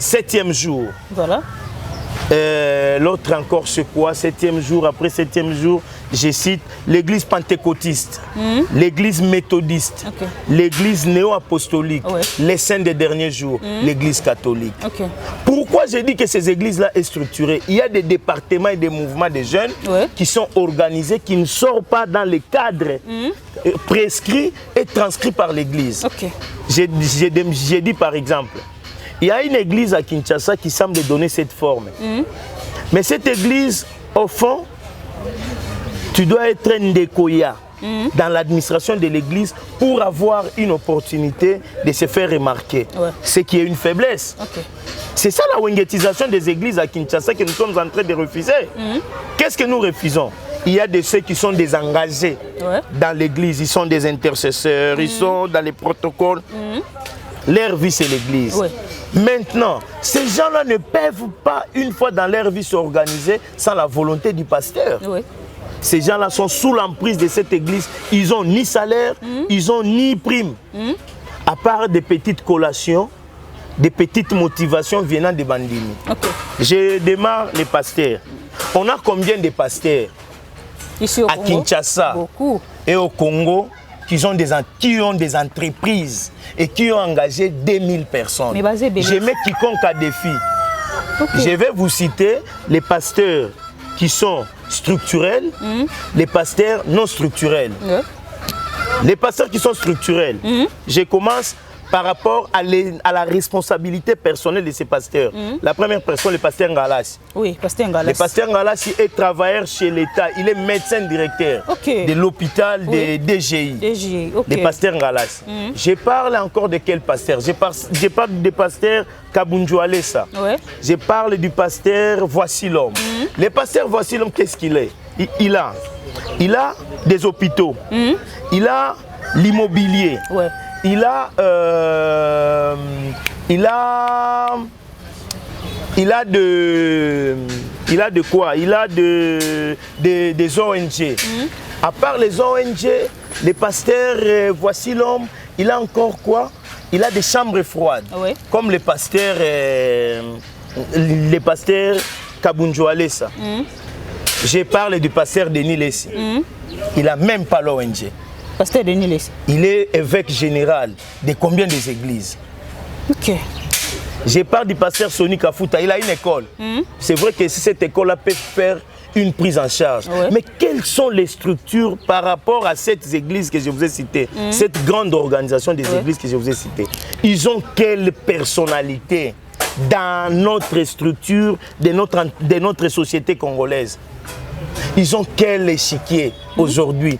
[SPEAKER 1] 7e jour. Voilà. L'autre encore c'est quoi? 7e jour, après 7e jour, je cite l'église pentecôtiste, l'église méthodiste, l'église néo-apostolique, les saints des derniers jours, l'église catholique. Pourquoi j'ai dit que ces églises-là sont structurées? Il y a des départements et des mouvements de jeunes qui sont organisés, qui ne sortent pas dans les cadres prescrits et transcrits par l'église. J'ai dit par exemple, il y a une église à Kinshasa qui semble donner cette forme. Mais cette église, au fond, tu dois être un ndékoya dans l'administration de l'église pour avoir une opportunité de se faire remarquer. Ce qui est une faiblesse. C'est ça la wengetisation des églises à Kinshasa que nous sommes en train de refuser. Qu'est-ce que nous refusons? Il y a de ceux qui sont désengagés dans l'église, ils sont des intercesseurs, ils sont dans les protocoles. Leur vie, c'est l'église. Maintenant, ces gens-là ne peuvent pas, une fois dans leur vie, s'organiser sans la volonté du pasteur. Ces gens-là sont sous l'emprise de cette église. Ils n'ont ni salaire, ils n'ont ni prime. À part des petites collations, des petites motivations venant des bandini. Je démarre les pasteurs. On a combien de pasteurs ici au Congo? À Kinshasa et au Congo qui ont des entreprises et qui ont engagé 2000 personnes. Je mets quiconque à défi. Je vais vous citer les pasteurs qui sont structurels, les pasteurs non structurels. Les pasteurs qui sont structurels, je commence par rapport à la responsabilité personnelle de ces pasteurs. La première personne, le pasteur Ngalassi. Oui, pasteur Ngalassi. Le pasteur Ngalassi est travailleur chez l'État. Il est médecin directeur de l'hôpital de DGI. Le pasteur Ngalassi. Je parle encore de quel pasteur? Je parle du pasteur Kabunju Alessa. Je parle du pasteur Voici l'homme. Le pasteur Voici l'homme, qu'est-ce qu'il est? Il a des hôpitaux. Il a l'immobilier. Il a de quoi? Il a des ONG. À part les ONG, les pasteurs, Voici l'homme, il a encore quoi? Il a des chambres froides. Comme les pasteurs Kabunju Alessa. Je parle du pasteur Denis Lessi. Il n'a même pas l'ONG. Pasteur Denis Lessi. Il est évêque général de combien des églises? Je parle du pasteur Soni Kafuta. Il a une école. C'est vrai que cette école-là peut faire une prise en charge. Mais quelles sont les structures par rapport à cette église que je vous ai citée, cette grande organisation des églises que je vous ai citées? Ils ont quelle personnalité dans notre structure de notre société congolaise? Ils ont quel échiquier aujourd'hui?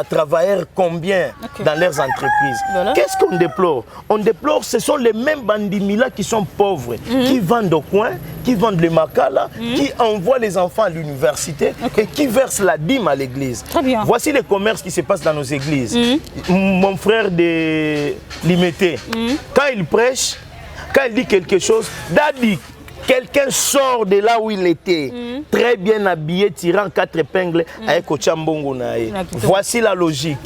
[SPEAKER 1] Travailleurs combien dans leurs entreprises? Qu'est-ce qu'on déplore? On déplore, ce sont les mêmes bandimila qui sont pauvres, qui vendent au coin, qui vendent les makala, qui envoient les enfants à l'université et qui versent la dîme à l'église. Voici les commerces qui se passent dans nos églises. Mon frère de Limité, quand il prêche, quand il dit quelque chose, Dadi, quelqu'un sort de là où il était, très bien habillé, tirant 4 épingles avec Ochambongo Nae. Voici la logique.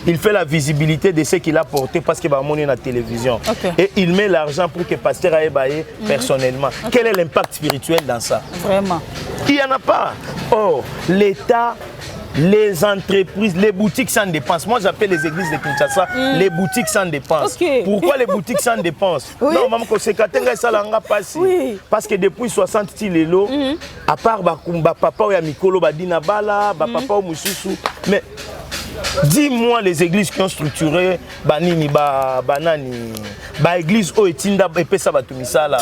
[SPEAKER 1] Il fait la visibilité de ce qu'il a porté parce qu'il va monter la télévision. Et il met l'argent pour que le pasteur aille bailler personnellement. Quel est l'impact spirituel dans ça? Vraiment. Il n'y en a pas. Or, l'État les entreprises, les boutiques sans dépenses. Moi, j'appelle les églises de Kinshasa les boutiques sans dépenses.
[SPEAKER 2] Okay.
[SPEAKER 1] Pourquoi les boutiques sans dépenses?
[SPEAKER 2] Oui.
[SPEAKER 1] Non, maman, c'est parce que depuis 60 tilelo, à part papa ou Mikolo, Badina Bala, papa ou Moussousou, mais dis-moi les églises qui ont structuré banini banani église o etinda epesa batumisala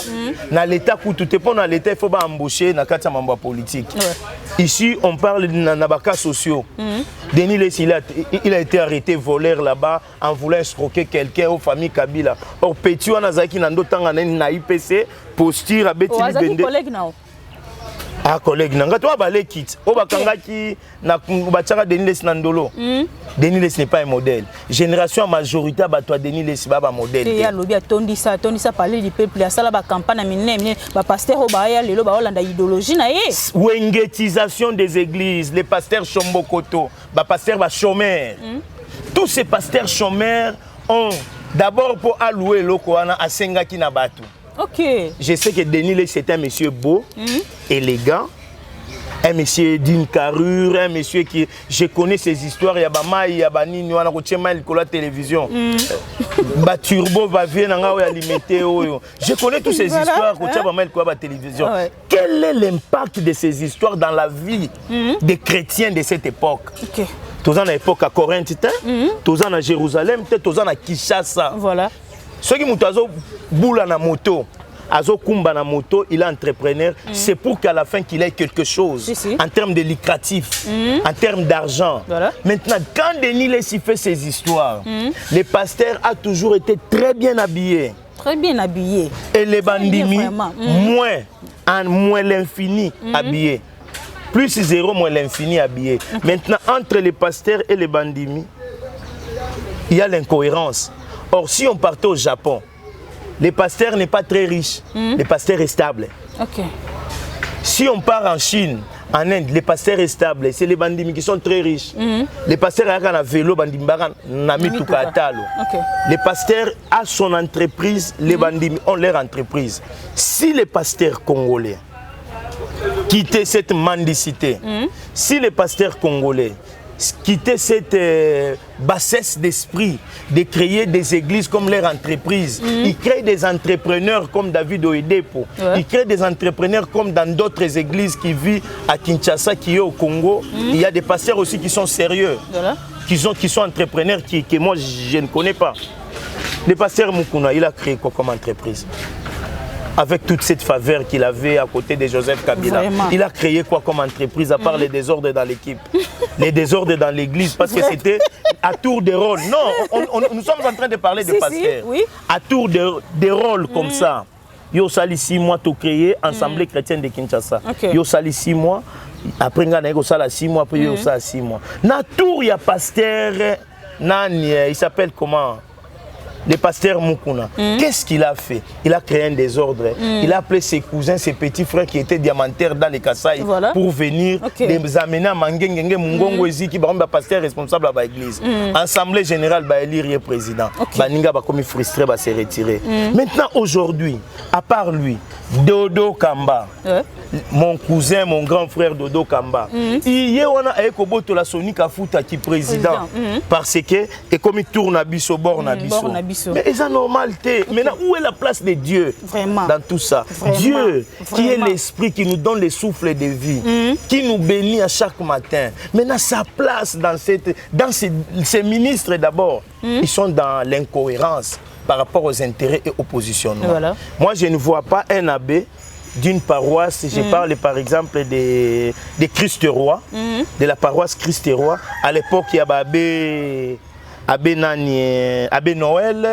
[SPEAKER 1] na l'état ku tout est na l'état il faut embaucher na kati mambo politique. Ici on parle na baka sociaux. Denis Lessi il a été arrêté voleur là-bas en voulant escroquer quelqu'un aux familles Kabila. Or Petit wana zaki na ndotanga na IPC posture abeti libende.
[SPEAKER 2] Collègue nao.
[SPEAKER 1] Ah collègue nanga toi balé kit o bakangaki na bachaka Denis Lessi Nandolo. Denis Lessi n'est pas un modèle. Génération majorité ba toi Denis Lessi ba modèle.
[SPEAKER 2] Il y a lobby tondisa parler du peuple ya sala ba campagne minene ba pasteur o ba ya lelo ba olanda idéologie na ye.
[SPEAKER 1] Wengetisation des églises, les pasteurs Chombokoto, ba pasteur ba chômeur. Tous ces pasteurs chômeurs ont d'abord pour allouer lokoana a sengaki na batu.
[SPEAKER 2] OK.
[SPEAKER 1] Je sais que Denis Lessi c'est un monsieur beau, élégant, un monsieur d'une carrure, un monsieur qui... Je connais ses histoires, il y a Bamaï, il y a Banini, il y a la télévision. Turbo va venir alimenter. Je connais toutes ces histoires, il y a la télévision. Quel est l'impact de ces histoires dans la vie des chrétiens de cette époque? Tous en à l'époque à Corinthe, tous en à Jérusalem, tous en à Kinshasa.
[SPEAKER 2] Voilà.
[SPEAKER 1] Ceux qui ont boule na moto, Azo Kumba na moto, il est entrepreneur, c'est pour qu'à la fin qu'il ait quelque chose en termes de lucratif, en termes d'argent. Voilà. Maintenant, quand Denis Lessi fait ses histoires, le pasteur a toujours été très bien habillé.
[SPEAKER 2] Très bien habillé.
[SPEAKER 1] Et les bandimi, moins l'infini habillé. Plus zéro, moins l'infini habillé. Maintenant, entre les pasteurs et les bandimi, il y a l'incohérence. Or, si on partait au Japon, le pasteur n'est pas très riche, le pasteur est stable. Si on part en Chine, en Inde, le pasteur est stable, c'est les bandimi qui sont très riches. Les pasteurs ont un vélo, le pasteur a son entreprise, les bandimi ont leur entreprise. Si les pasteurs congolais quittaient cette mendicité, si les pasteurs congolais quitter cette bassesse d'esprit de créer des églises comme leur entreprise. Ils créent des entrepreneurs comme David Oedepo. Ils créent des entrepreneurs comme dans d'autres églises qui vivent à Kinshasa, qui est au Congo. Il y a des pasteurs aussi qui sont sérieux, qui sont entrepreneurs que moi je ne connais pas. Le pasteur Mukuna, il a créé quoi comme entreprise? Avec toute cette faveur qu'il avait à côté de Joseph Kabila. Vraiment. Il a créé quoi comme entreprise à part les désordres dans l'équipe, les désordres dans l'église, parce que c'était à tour de rôle. Non, nous sommes en train de parler de pasteurs. À tour de rôle comme ça. Yo sali 6 mois tout créé, Assemblée chrétienne de Kinshasa. Yo sali 6 mois, après il sali 6 mois, après yo sali 6 mois. Na tour il y a pasteur, il s'appelle comment? Le pasteur Mukuna, qu'est-ce qu'il a fait? Il a créé un désordre. Il a appelé ses cousins, ses petits frères qui étaient diamantaires dans les Kasaï pour venir les amener à Mangengenge, Mungongo Eziki, le pasteur responsable de l'église. Assemblée générale, va élire président. Baninga va comme frustré, va se retirer. Maintenant, aujourd'hui, à part lui, Dodo Kamba, mon cousin, mon grand frère Dodo Kamba, il y a un Ekoboto la Sonika Fouta qui est président. Parce que, et comme il tourne à Bisso, borne à Bisso. Mais c'est normal. Maintenant, où est la place de Dieu dans tout ça? Dieu, qui est l'esprit qui nous donne le souffle de vie, qui nous bénit à chaque matin. Maintenant, sa place dans ces ministres d'abord, ils sont dans l'incohérence par rapport aux intérêts et aux positionnements. Moi, je ne vois pas un abbé d'une paroisse, je parle par exemple de Christ-Roi, de la paroisse Christ-Roi. À l'époque, il y avait Abbé Noël,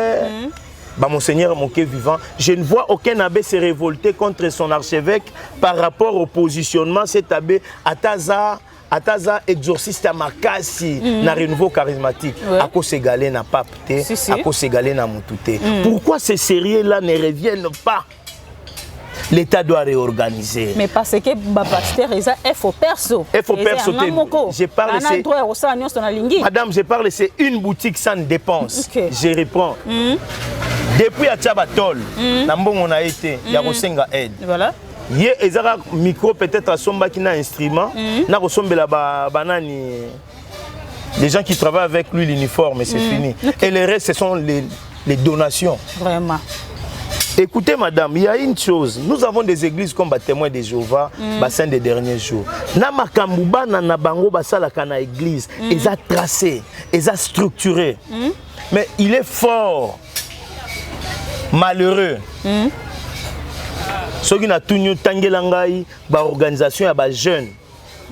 [SPEAKER 1] Monseigneur Moké vivant. Je ne vois aucun abbé se révolter contre son archevêque par rapport au positionnement. Cet abbé Ataza exorciste à Makasi na renouveau charismatique. À cause égalé n'a pas pété, à cause égalé n'a moutouté. Pourquoi ces séries-là ne reviennent pas? L'État doit réorganiser. Mais parce que le pasteur est faux perso. Je parle Madame, je parle c'est une boutique sans dépense. Je reprends. Depuis à Tchabatol, on a été, il y a Rosenga aide. Ye ezara micro peut-être à somba qui n'a instrument. Na kosombela banani. Les gens qui travaillent avec lui l'uniforme et c'est fini. Et le reste ce sont les donations.
[SPEAKER 2] Vraiment.
[SPEAKER 1] Écoutez madame, il y a une chose. Nous avons des églises comme Témoins de Jéhovah, Bassin des derniers jours. Na makambuba na bango basala kana église, ils a tracé, ils a structuré. Mais il est fort malheureux. Ceux qui n'ont tout nous tangelangai, ba organisation ya ba jeunes.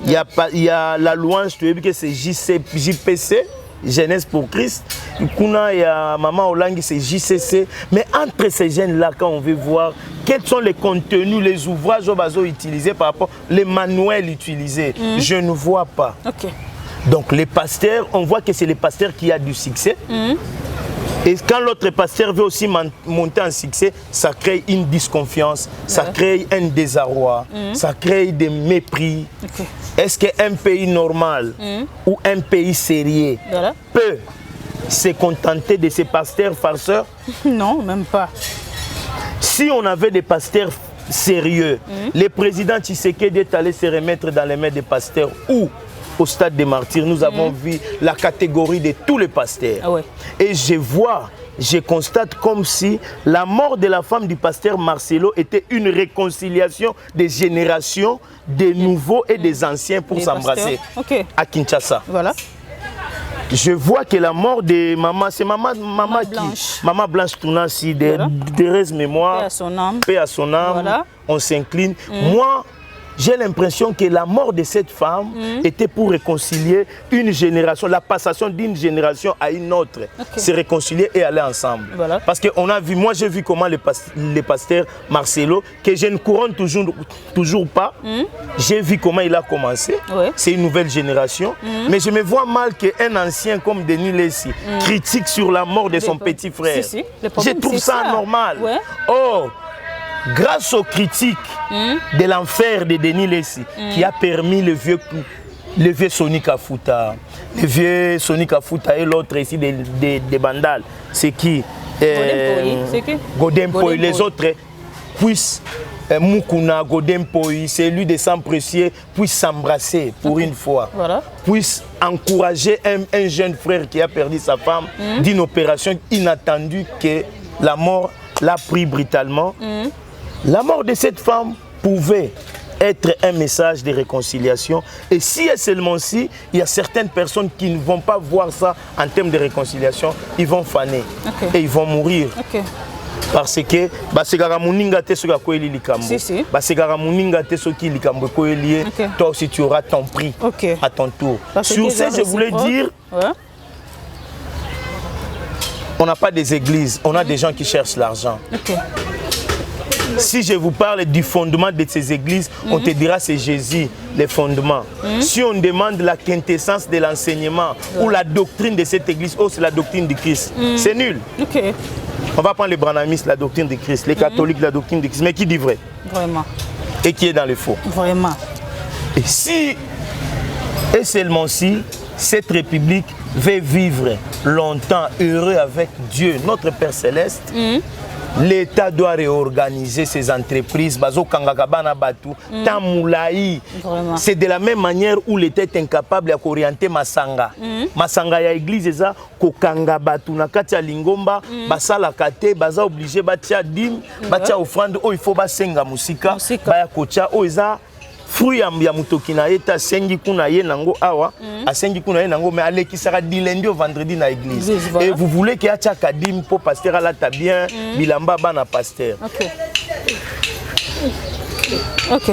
[SPEAKER 1] Il y a la louange, tu sais que c'est JPC, Jeunesse pour Christ. Il y a Maman Olangi, c'est JCC. Mais entre ces jeunes-là, quand on veut voir quels sont les contenus, les ouvrages utilisés par rapport aux manuels utilisés, je ne vois pas.
[SPEAKER 2] Okay.
[SPEAKER 1] Donc les pasteurs, on voit que c'est les pasteurs qui ont du succès. Et quand l'autre pasteur veut aussi monter en succès, ça crée une disconfiance, ça crée un désarroi, ça crée des mépris. Okay. Est-ce qu'un pays normal ou un pays sérieux peut se contenter de ces pasteurs farceurs?
[SPEAKER 2] Non, même pas.
[SPEAKER 1] Si on avait des pasteurs sérieux, le président Tshisekedi est allé se remettre dans les mains des pasteurs ou au stade des martyrs, nous avons vu la catégorie de tous les pasteurs. Ah ouais. Et je constate comme si la mort de la femme du pasteur Marcelo était une réconciliation des générations, des nouveaux et des anciens pour s'embrasser à Kinshasa. Voilà. Je vois que la mort de maman, c'est maman Blanche. Maman Blanche Tounassi, de Thérèse Mémoire, paix à son âme, paix à son âme, voilà. On s'incline. Moi, j'ai l'impression que la mort de cette femme était pour réconcilier une génération, la passation d'une génération à une autre, se réconcilier et aller ensemble. Voilà. Parce qu'on a vu, moi j'ai vu comment le pasteur Marcelo, que je ne couronne toujours pas, j'ai vu comment il a commencé, c'est une nouvelle génération, mais je me vois mal qu'un ancien comme Denis Lessi critique sur la mort de son petit frère. Je trouve ça anormal. Ouais. Oh, grâce aux critiques de l'enfer de Denis Lessi, qui a permis le vieux Sonic Afuta, le vieux Sonic Afuta et l'autre ici des Bandal, c'est qui Godem Poi, les autres puissent Mukuna, Godem Poi, c'est lui de sang précieux, puissent s'embrasser pour une fois, puissent encourager un jeune frère qui a perdu sa femme d'une opération inattendue que la mort l'a pris brutalement. La mort de cette femme pouvait être un message de réconciliation. Et si et seulement si, il y a certaines personnes qui ne vont pas voir ça en termes de réconciliation, ils vont faner et ils vont mourir. Parce que toi aussi tu auras ton prix à ton tour. Sur ce, je voulais dire, on n'a pas des églises, on a des gens qui cherchent l'argent. Si je vous parle du fondement de ces églises, on te dira c'est Jésus, les fondements. Si on demande la quintessence de l'enseignement ou la doctrine de cette église, c'est la doctrine du Christ. C'est nul. On va prendre les branhamistes, la doctrine du Christ, les catholiques, la doctrine du Christ. Mais qui dit vrai? Vraiment. Et qui est dans le faux? Vraiment. Et si, et seulement si, cette république veut vivre longtemps heureux avec Dieu, notre Père Céleste, l'État doit réorganiser ses entreprises. C'est de la même manière où l'État est incapable d'orienter Masanga. Masanga ya église eza kokanga batu na kati ya lingomba basala kate baza obligé batia dim batia offrande o il faut basenga musika baya kocha o eza fruit ya mutoki na eta sengi kuna ye nango awa asengi kuna ye nango mais aleki sera du lundi au vendredi na église. Et vous voulez qu'il y a kadim pour pasteur ala ta bien bilamba bana pasteur. OK.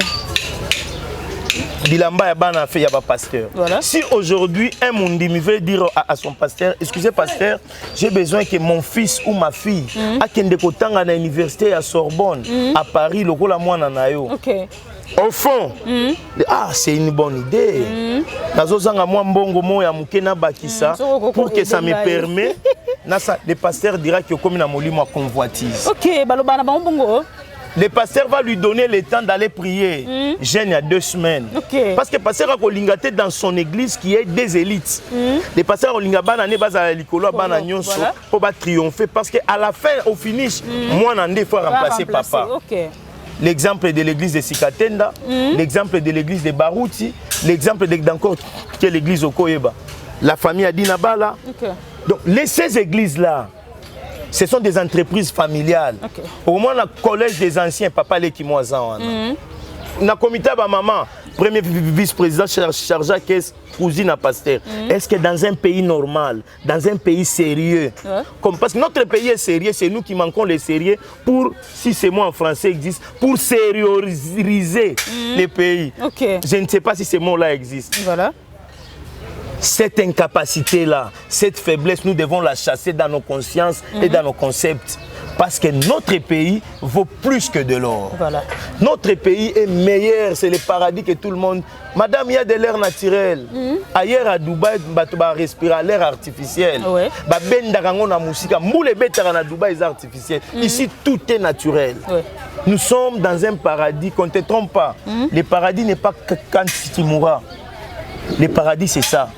[SPEAKER 1] Bilamba ya bana fait ya ba pasteur. Si aujourd'hui un mondimi veut dire à son pasteur, excusez pasteur, j'ai besoin que mon fils ou ma fille akende kotanga na université à Sorbonne à Paris lokola mwana na yo. OK. Au fond, c'est une bonne idée. Pour que ça me permet, le pasteur dira que comme il convoitise. Le pasteur va lui donner le temps d'aller prier. Jeûne il y a 2 semaines. Parce que le pasteur a collingaté dans son église qui est des élites. Le pasteur a collingaté pour triompher. Parce qu'à la fin, au finish, moi, il faut remplacer papa. l'exemple de l'église de Sikatenda, l'exemple de l'église de Barouti, l'exemple d'encore que l'église Okoyeba. La famille Adinabala. Donc, ces églises-là, ce sont des entreprises familiales. Au moins, le collège des anciens, papa Lekimoazan. Na comité ba maman, premier vice-président chargé caisse cousine à pasteur. Est-ce que dans un pays normal, dans un pays sérieux, comme parce que notre pays est sérieux, c'est nous qui manquons les sérieux pour, si ces mots en français existent, pour sérieuser les pays. Je ne sais pas si ces mots-là existent.
[SPEAKER 2] Voilà.
[SPEAKER 1] Cette incapacité-là, cette faiblesse, nous devons la chasser dans nos consciences et dans nos concepts. Parce que notre pays vaut plus que de l'or. Voilà. Notre pays est meilleur, c'est le paradis que tout le monde... Madame, il y a de l'air naturel. Ailleurs à Dubaï, tu vas respirer l'air artificiel. Ici, tout est naturel. Nous sommes dans un paradis, qu'on ne te trompe pas. Le paradis n'est pas quand tu mourras. Le paradis, c'est ça.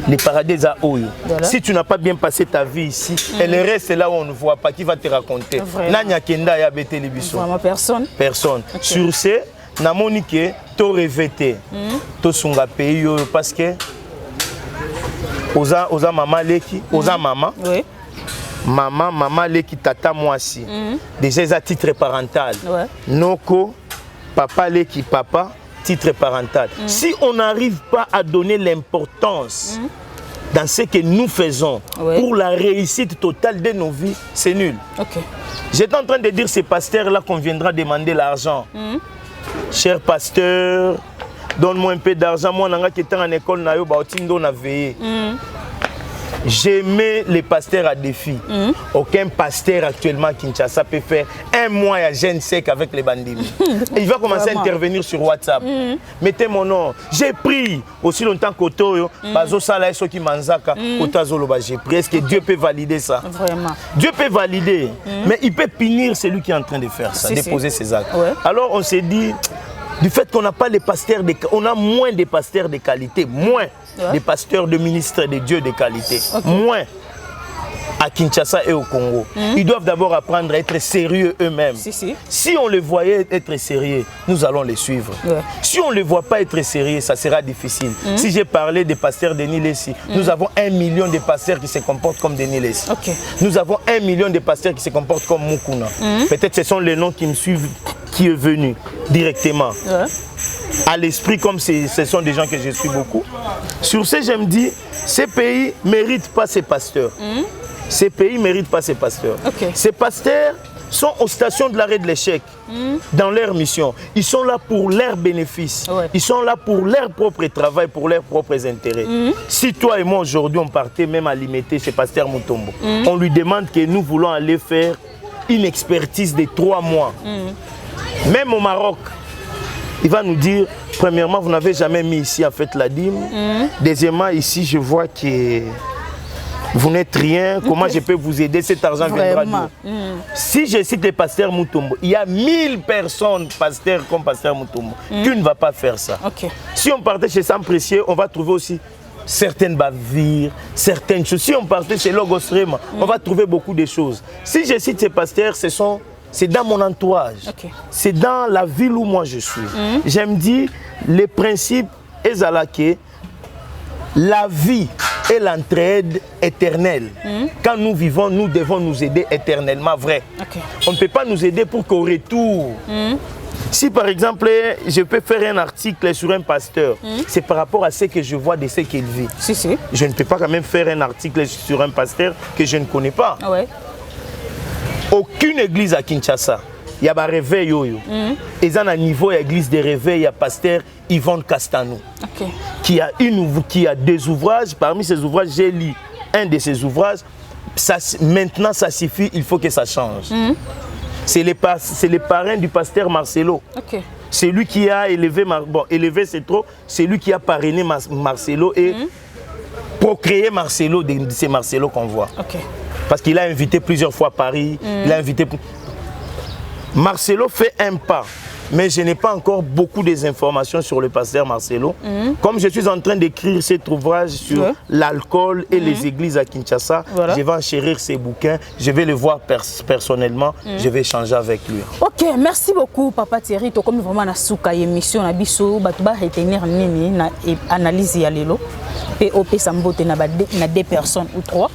[SPEAKER 1] Le paradis, c'est Oyo. Voilà. Si tu n'as pas bien passé ta vie ici, elle reste là où on ne voit pas. Qui va te raconter?
[SPEAKER 2] Vraiment personne.
[SPEAKER 1] Personne. Sur ce, Namonike, tu rêvé, tu sunga pays parce que oza maman leki, oza maman. Oui. Maman leki tata moisi. Déjà, à titre parental. Noko, papa leki papa. Titre parental. Si on n'arrive pas à donner l'importance dans ce que nous faisons pour la réussite totale de nos vies, c'est nul. J'étais en train de dire ces pasteurs-là qu'on viendra demander l'argent. Cher pasteur, donne-moi un peu d'argent. Moi, qui était en école, on a veillé. J'aimais les pasteurs à défi. Aucun pasteur actuellement à Kinshasa peut faire un mois à Jeune Sec avec les bandits. Il va commencer à intervenir sur WhatsApp. Mettez mon nom. J'ai pris aussi longtemps qu'Otoyo, Bazo Sala et Soki Manzaka, Otazoloba, j'ai pris. Est-ce que Dieu peut valider ça? Vraiment. Dieu peut valider, mais il peut punir celui qui est en train de faire ça, déposer ses actes. Alors on s'est dit, du fait qu'on n'a pas les pasteurs, on a moins de pasteurs de qualité, moins des pasteurs de ministres de Dieu de qualité, moins à Kinshasa et au Congo. Ils doivent d'abord apprendre à être sérieux eux-mêmes. Si on les voyait être sérieux, nous allons les suivre. Si on ne les voit pas être sérieux, ça sera difficile. Si j'ai parlé des pasteurs de Nilesi, nous avons 1 million de pasteurs qui se comportent comme des Nilesi. Nous avons 1 million de pasteurs qui se comportent comme Mukuna. Peut-être ce sont les noms qui me suivent, qui est venu directement à l'esprit, comme ce sont des gens que je suis beaucoup. Sur ce, je me dis, ces pays ne méritent pas ces pasteurs. Ces pays ne méritent pas ces pasteurs. Ces pasteurs sont aux stations de l'arrêt de l'échec dans leur mission. Ils sont là pour leurs bénéfices. Ils sont là pour leur propre travail, pour leurs propres intérêts. Si toi et moi aujourd'hui on partait même à limiter chez pasteur Mutombo, on lui demande que nous voulons aller faire une expertise de 3 mois. Même au Maroc, il va nous dire, premièrement, vous n'avez jamais mis ici en fait la dîme. Deuxièmement, ici je vois que vous n'êtes rien, comment je peux vous aider, cet argent viendra d'où? Si je cite le pasteur Mutombo, il y a 1000 personnes, pasteurs comme pasteur Mutombo, qui ne va pas faire ça. Si on partait chez Sam Précieux, on va trouver aussi certaines bavures, certaines choses. Si on partait chez Logos Rema, on va trouver beaucoup de choses. Si je cite ces pasteurs, c'est dans mon entourage, c'est dans la ville où moi je suis. J'aime dire, les principes est à laquelle la vie et l'entraide éternelle. Quand nous vivons, nous devons nous aider éternellement, vrai. On ne peut pas nous aider pour qu'au retour... Si par exemple, je peux faire un article sur un pasteur, c'est par rapport à ce que je vois de ce qu'il vit. Je ne peux pas quand même faire un article sur un pasteur que je ne connais pas. Aucune église à Kinshasa, il y a un réveil. Et à un niveau, il y a l'église de réveil, il y a pasteur Yvonne Castanou, qui a 2 ouvrages. Parmi ces ouvrages, j'ai lu un de ces ouvrages. Maintenant, ça suffit, il faut que ça change. C'est le parrain du pasteur Marcelo. C'est lui qui a élevé, élevé c'est trop, c'est lui qui a parrainé Marcelo et procréé Marcelo, c'est Marcelo qu'on voit. Parce qu'il a invité plusieurs fois Paris, il a invité... Marcelo fait un pas mais je n'ai pas encore beaucoup d'informations sur le pasteur Marcelo. Comme je suis en train d'écrire cet ouvrage sur l'alcool et les églises à Kinshasa, je vais enchérir ces bouquins, je vais le voir personnellement, je vais échanger avec lui.
[SPEAKER 2] Ok, merci beaucoup Papa Thierry. To comme vraiment na souka émission na biso, ba tuba retenir nini na analyse ya lelo. POP Sambote na deux personnes ou trois.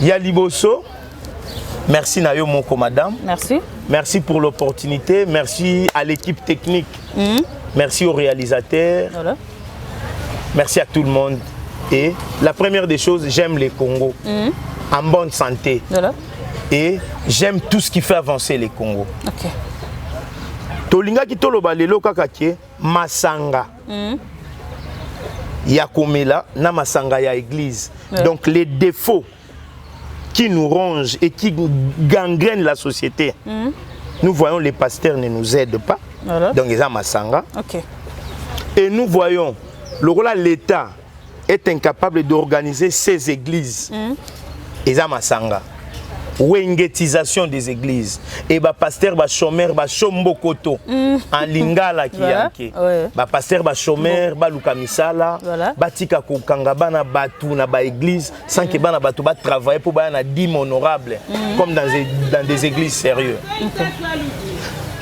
[SPEAKER 1] Ya Liboso. Merci Nayo Moko madame.
[SPEAKER 2] Merci.
[SPEAKER 1] Merci pour l'opportunité. Merci à l'équipe technique. Merci aux réalisateurs. Voilà. Merci à tout le monde. Et la première des choses, j'aime les Congos. En bonne santé. Voilà. Et j'aime tout ce qui fait avancer les Congos.
[SPEAKER 2] Ok.
[SPEAKER 1] Tolinga ki toloba lelo kakakie masanga. Ya komela na masanga ya église. Donc les défauts qui nous rongent et qui gangrènent la société. Nous voyons les pasteurs ne nous aident pas. Voilà. Donc ils ont masanga. Okay. Et nous voyons l'État est incapable d'organiser ces églises. Ils ont masanga. Wengetisation des églises. Et bah pasteur bah chômeur bah chombokoto en lingala qui yanke. Bah pasteur bah chômeur bah lukamisala bah tika ko kangaba na batu na ba église sans que bah na batu bah travailler pour bah na dîme honorable comme dans des églises sérieuses.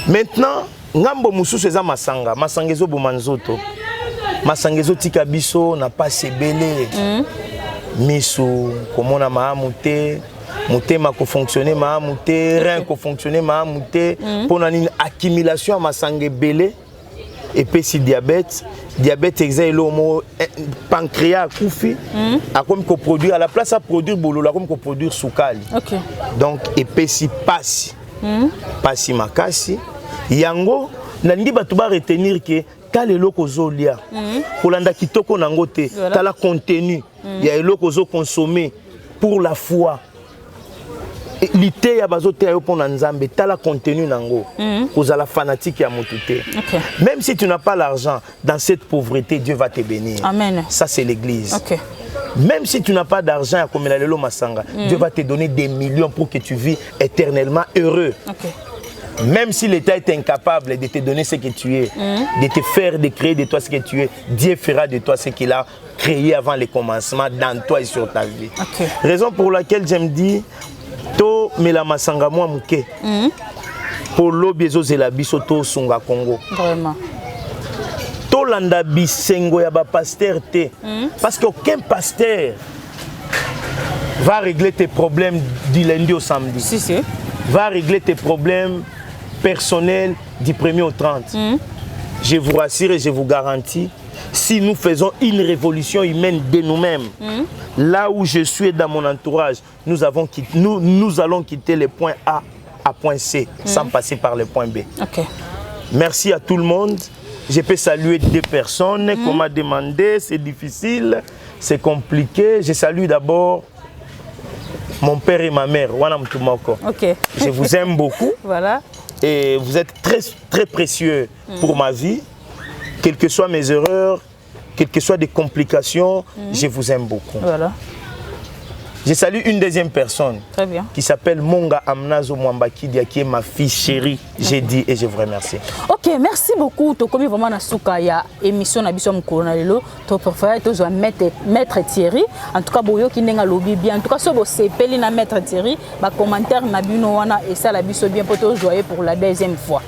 [SPEAKER 1] Maintenant ngambo mususu eza masanga masangezo bomanzoto masangezo tika biso na pas sebele miso komona maamute motema ko fonctionner maamute rein ko fonctionner maamute pour une accumulation à masange belé et puis si diabète exerce l'homo pancréas koufi a comme ko produire à la place à produire bolola comme ko produire soukali. Donc et puis si passe makasi yango nandi batu ba retenir que tala eloko zolia kolanda kitoko nango te tala contenu ya eloko zo consommer pour la foi. L'ité ya bazote ya pour nzambe tala contenu nango aux la fanatique ya motuté. Même si tu n'as pas l'argent dans cette pauvreté, Dieu va te bénir. Amen. Ça c'est l'église. Même si tu n'as pas d'argent à comme la lelo masanga, Dieu va te donner des millions pour que tu vis éternellement heureux. Même si l'État est incapable de te donner ce que tu es, de te faire, de créer de toi ce que tu es, Dieu fera de toi ce qu'il a créé avant le commencement dans toi et sur ta vie. Raison pour laquelle j'aime dire to mela masanga mwa muke pour l'obiezo zela biso to sunga Congo. Vraiment. To landa bisengo ya ba pasteur te parce qu'aucun pasteur va régler tes problèmes du lundi au samedi. Si. Va régler tes problèmes personnels du 1er au 30. Je vous rassure et je vous garantis, si nous faisons une révolution humaine de nous-mêmes, là où je suis dans mon entourage, nous allons quitter le point A à point C sans passer par le point B. Merci à tout le monde. Je peux saluer deux personnes qu'on m'a demandé. C'est difficile, c'est compliqué. Je salue d'abord mon père et ma mère. Je vous aime beaucoup. Voilà. Et vous êtes très, très précieux pour ma vie. Quelles que soient mes erreurs, quelles que soient des complications, je vous aime beaucoup. Voilà. Je salue une deuxième personne qui s'appelle Monga Amnazo Mwambakidia, qui est ma fille chérie. J'ai dit et je vous remercie. Ok, merci beaucoup. Tu as vraiment na souka ya émission na biso mkona lelo. Tu préfères tu dois maître Thierry. En tout cas boyo ki ndenga lobby bien. En tout cas so bo sepeli na maître Thierry, ba commentaire na bino wana et ça la biso bien pour te joyer pour la deuxième fois.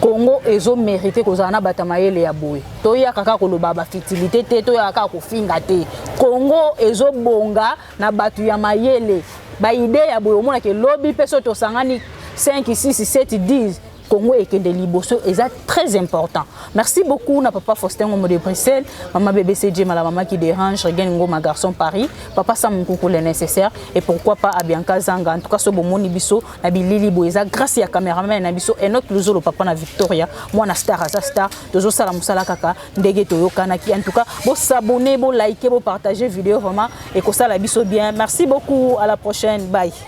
[SPEAKER 1] Congo ezo mérité kozana batamayele ya boye. Toya kaka koloba ba fertilité te, toya kaka ko finga te. Congo ezo bonga na batu ya mayele. Ba idée ya boye omona ke lobby peso to sangani 5 6 7 10 Congo et que des liboso est très important. Merci beaucoup na papa Faustin Ngombo de Bruxelles, maman bébé CJ la maman qui dérange, regagne ma garçon Paris, papa Sam Koukou le nécessaire et pourquoi pas à Bianca Zanga. En tout cas ce bon moni biso na bilili boeza grâce à caméraman na biso et notre le papa na Victoria, moi na star à star, tozo sala musala kaka ndege to yokana ki en tout cas bo s'abonner, bo liker, bo partager vidéo vraiment et que ça la biso bien. Merci beaucoup, à la prochaine, bye.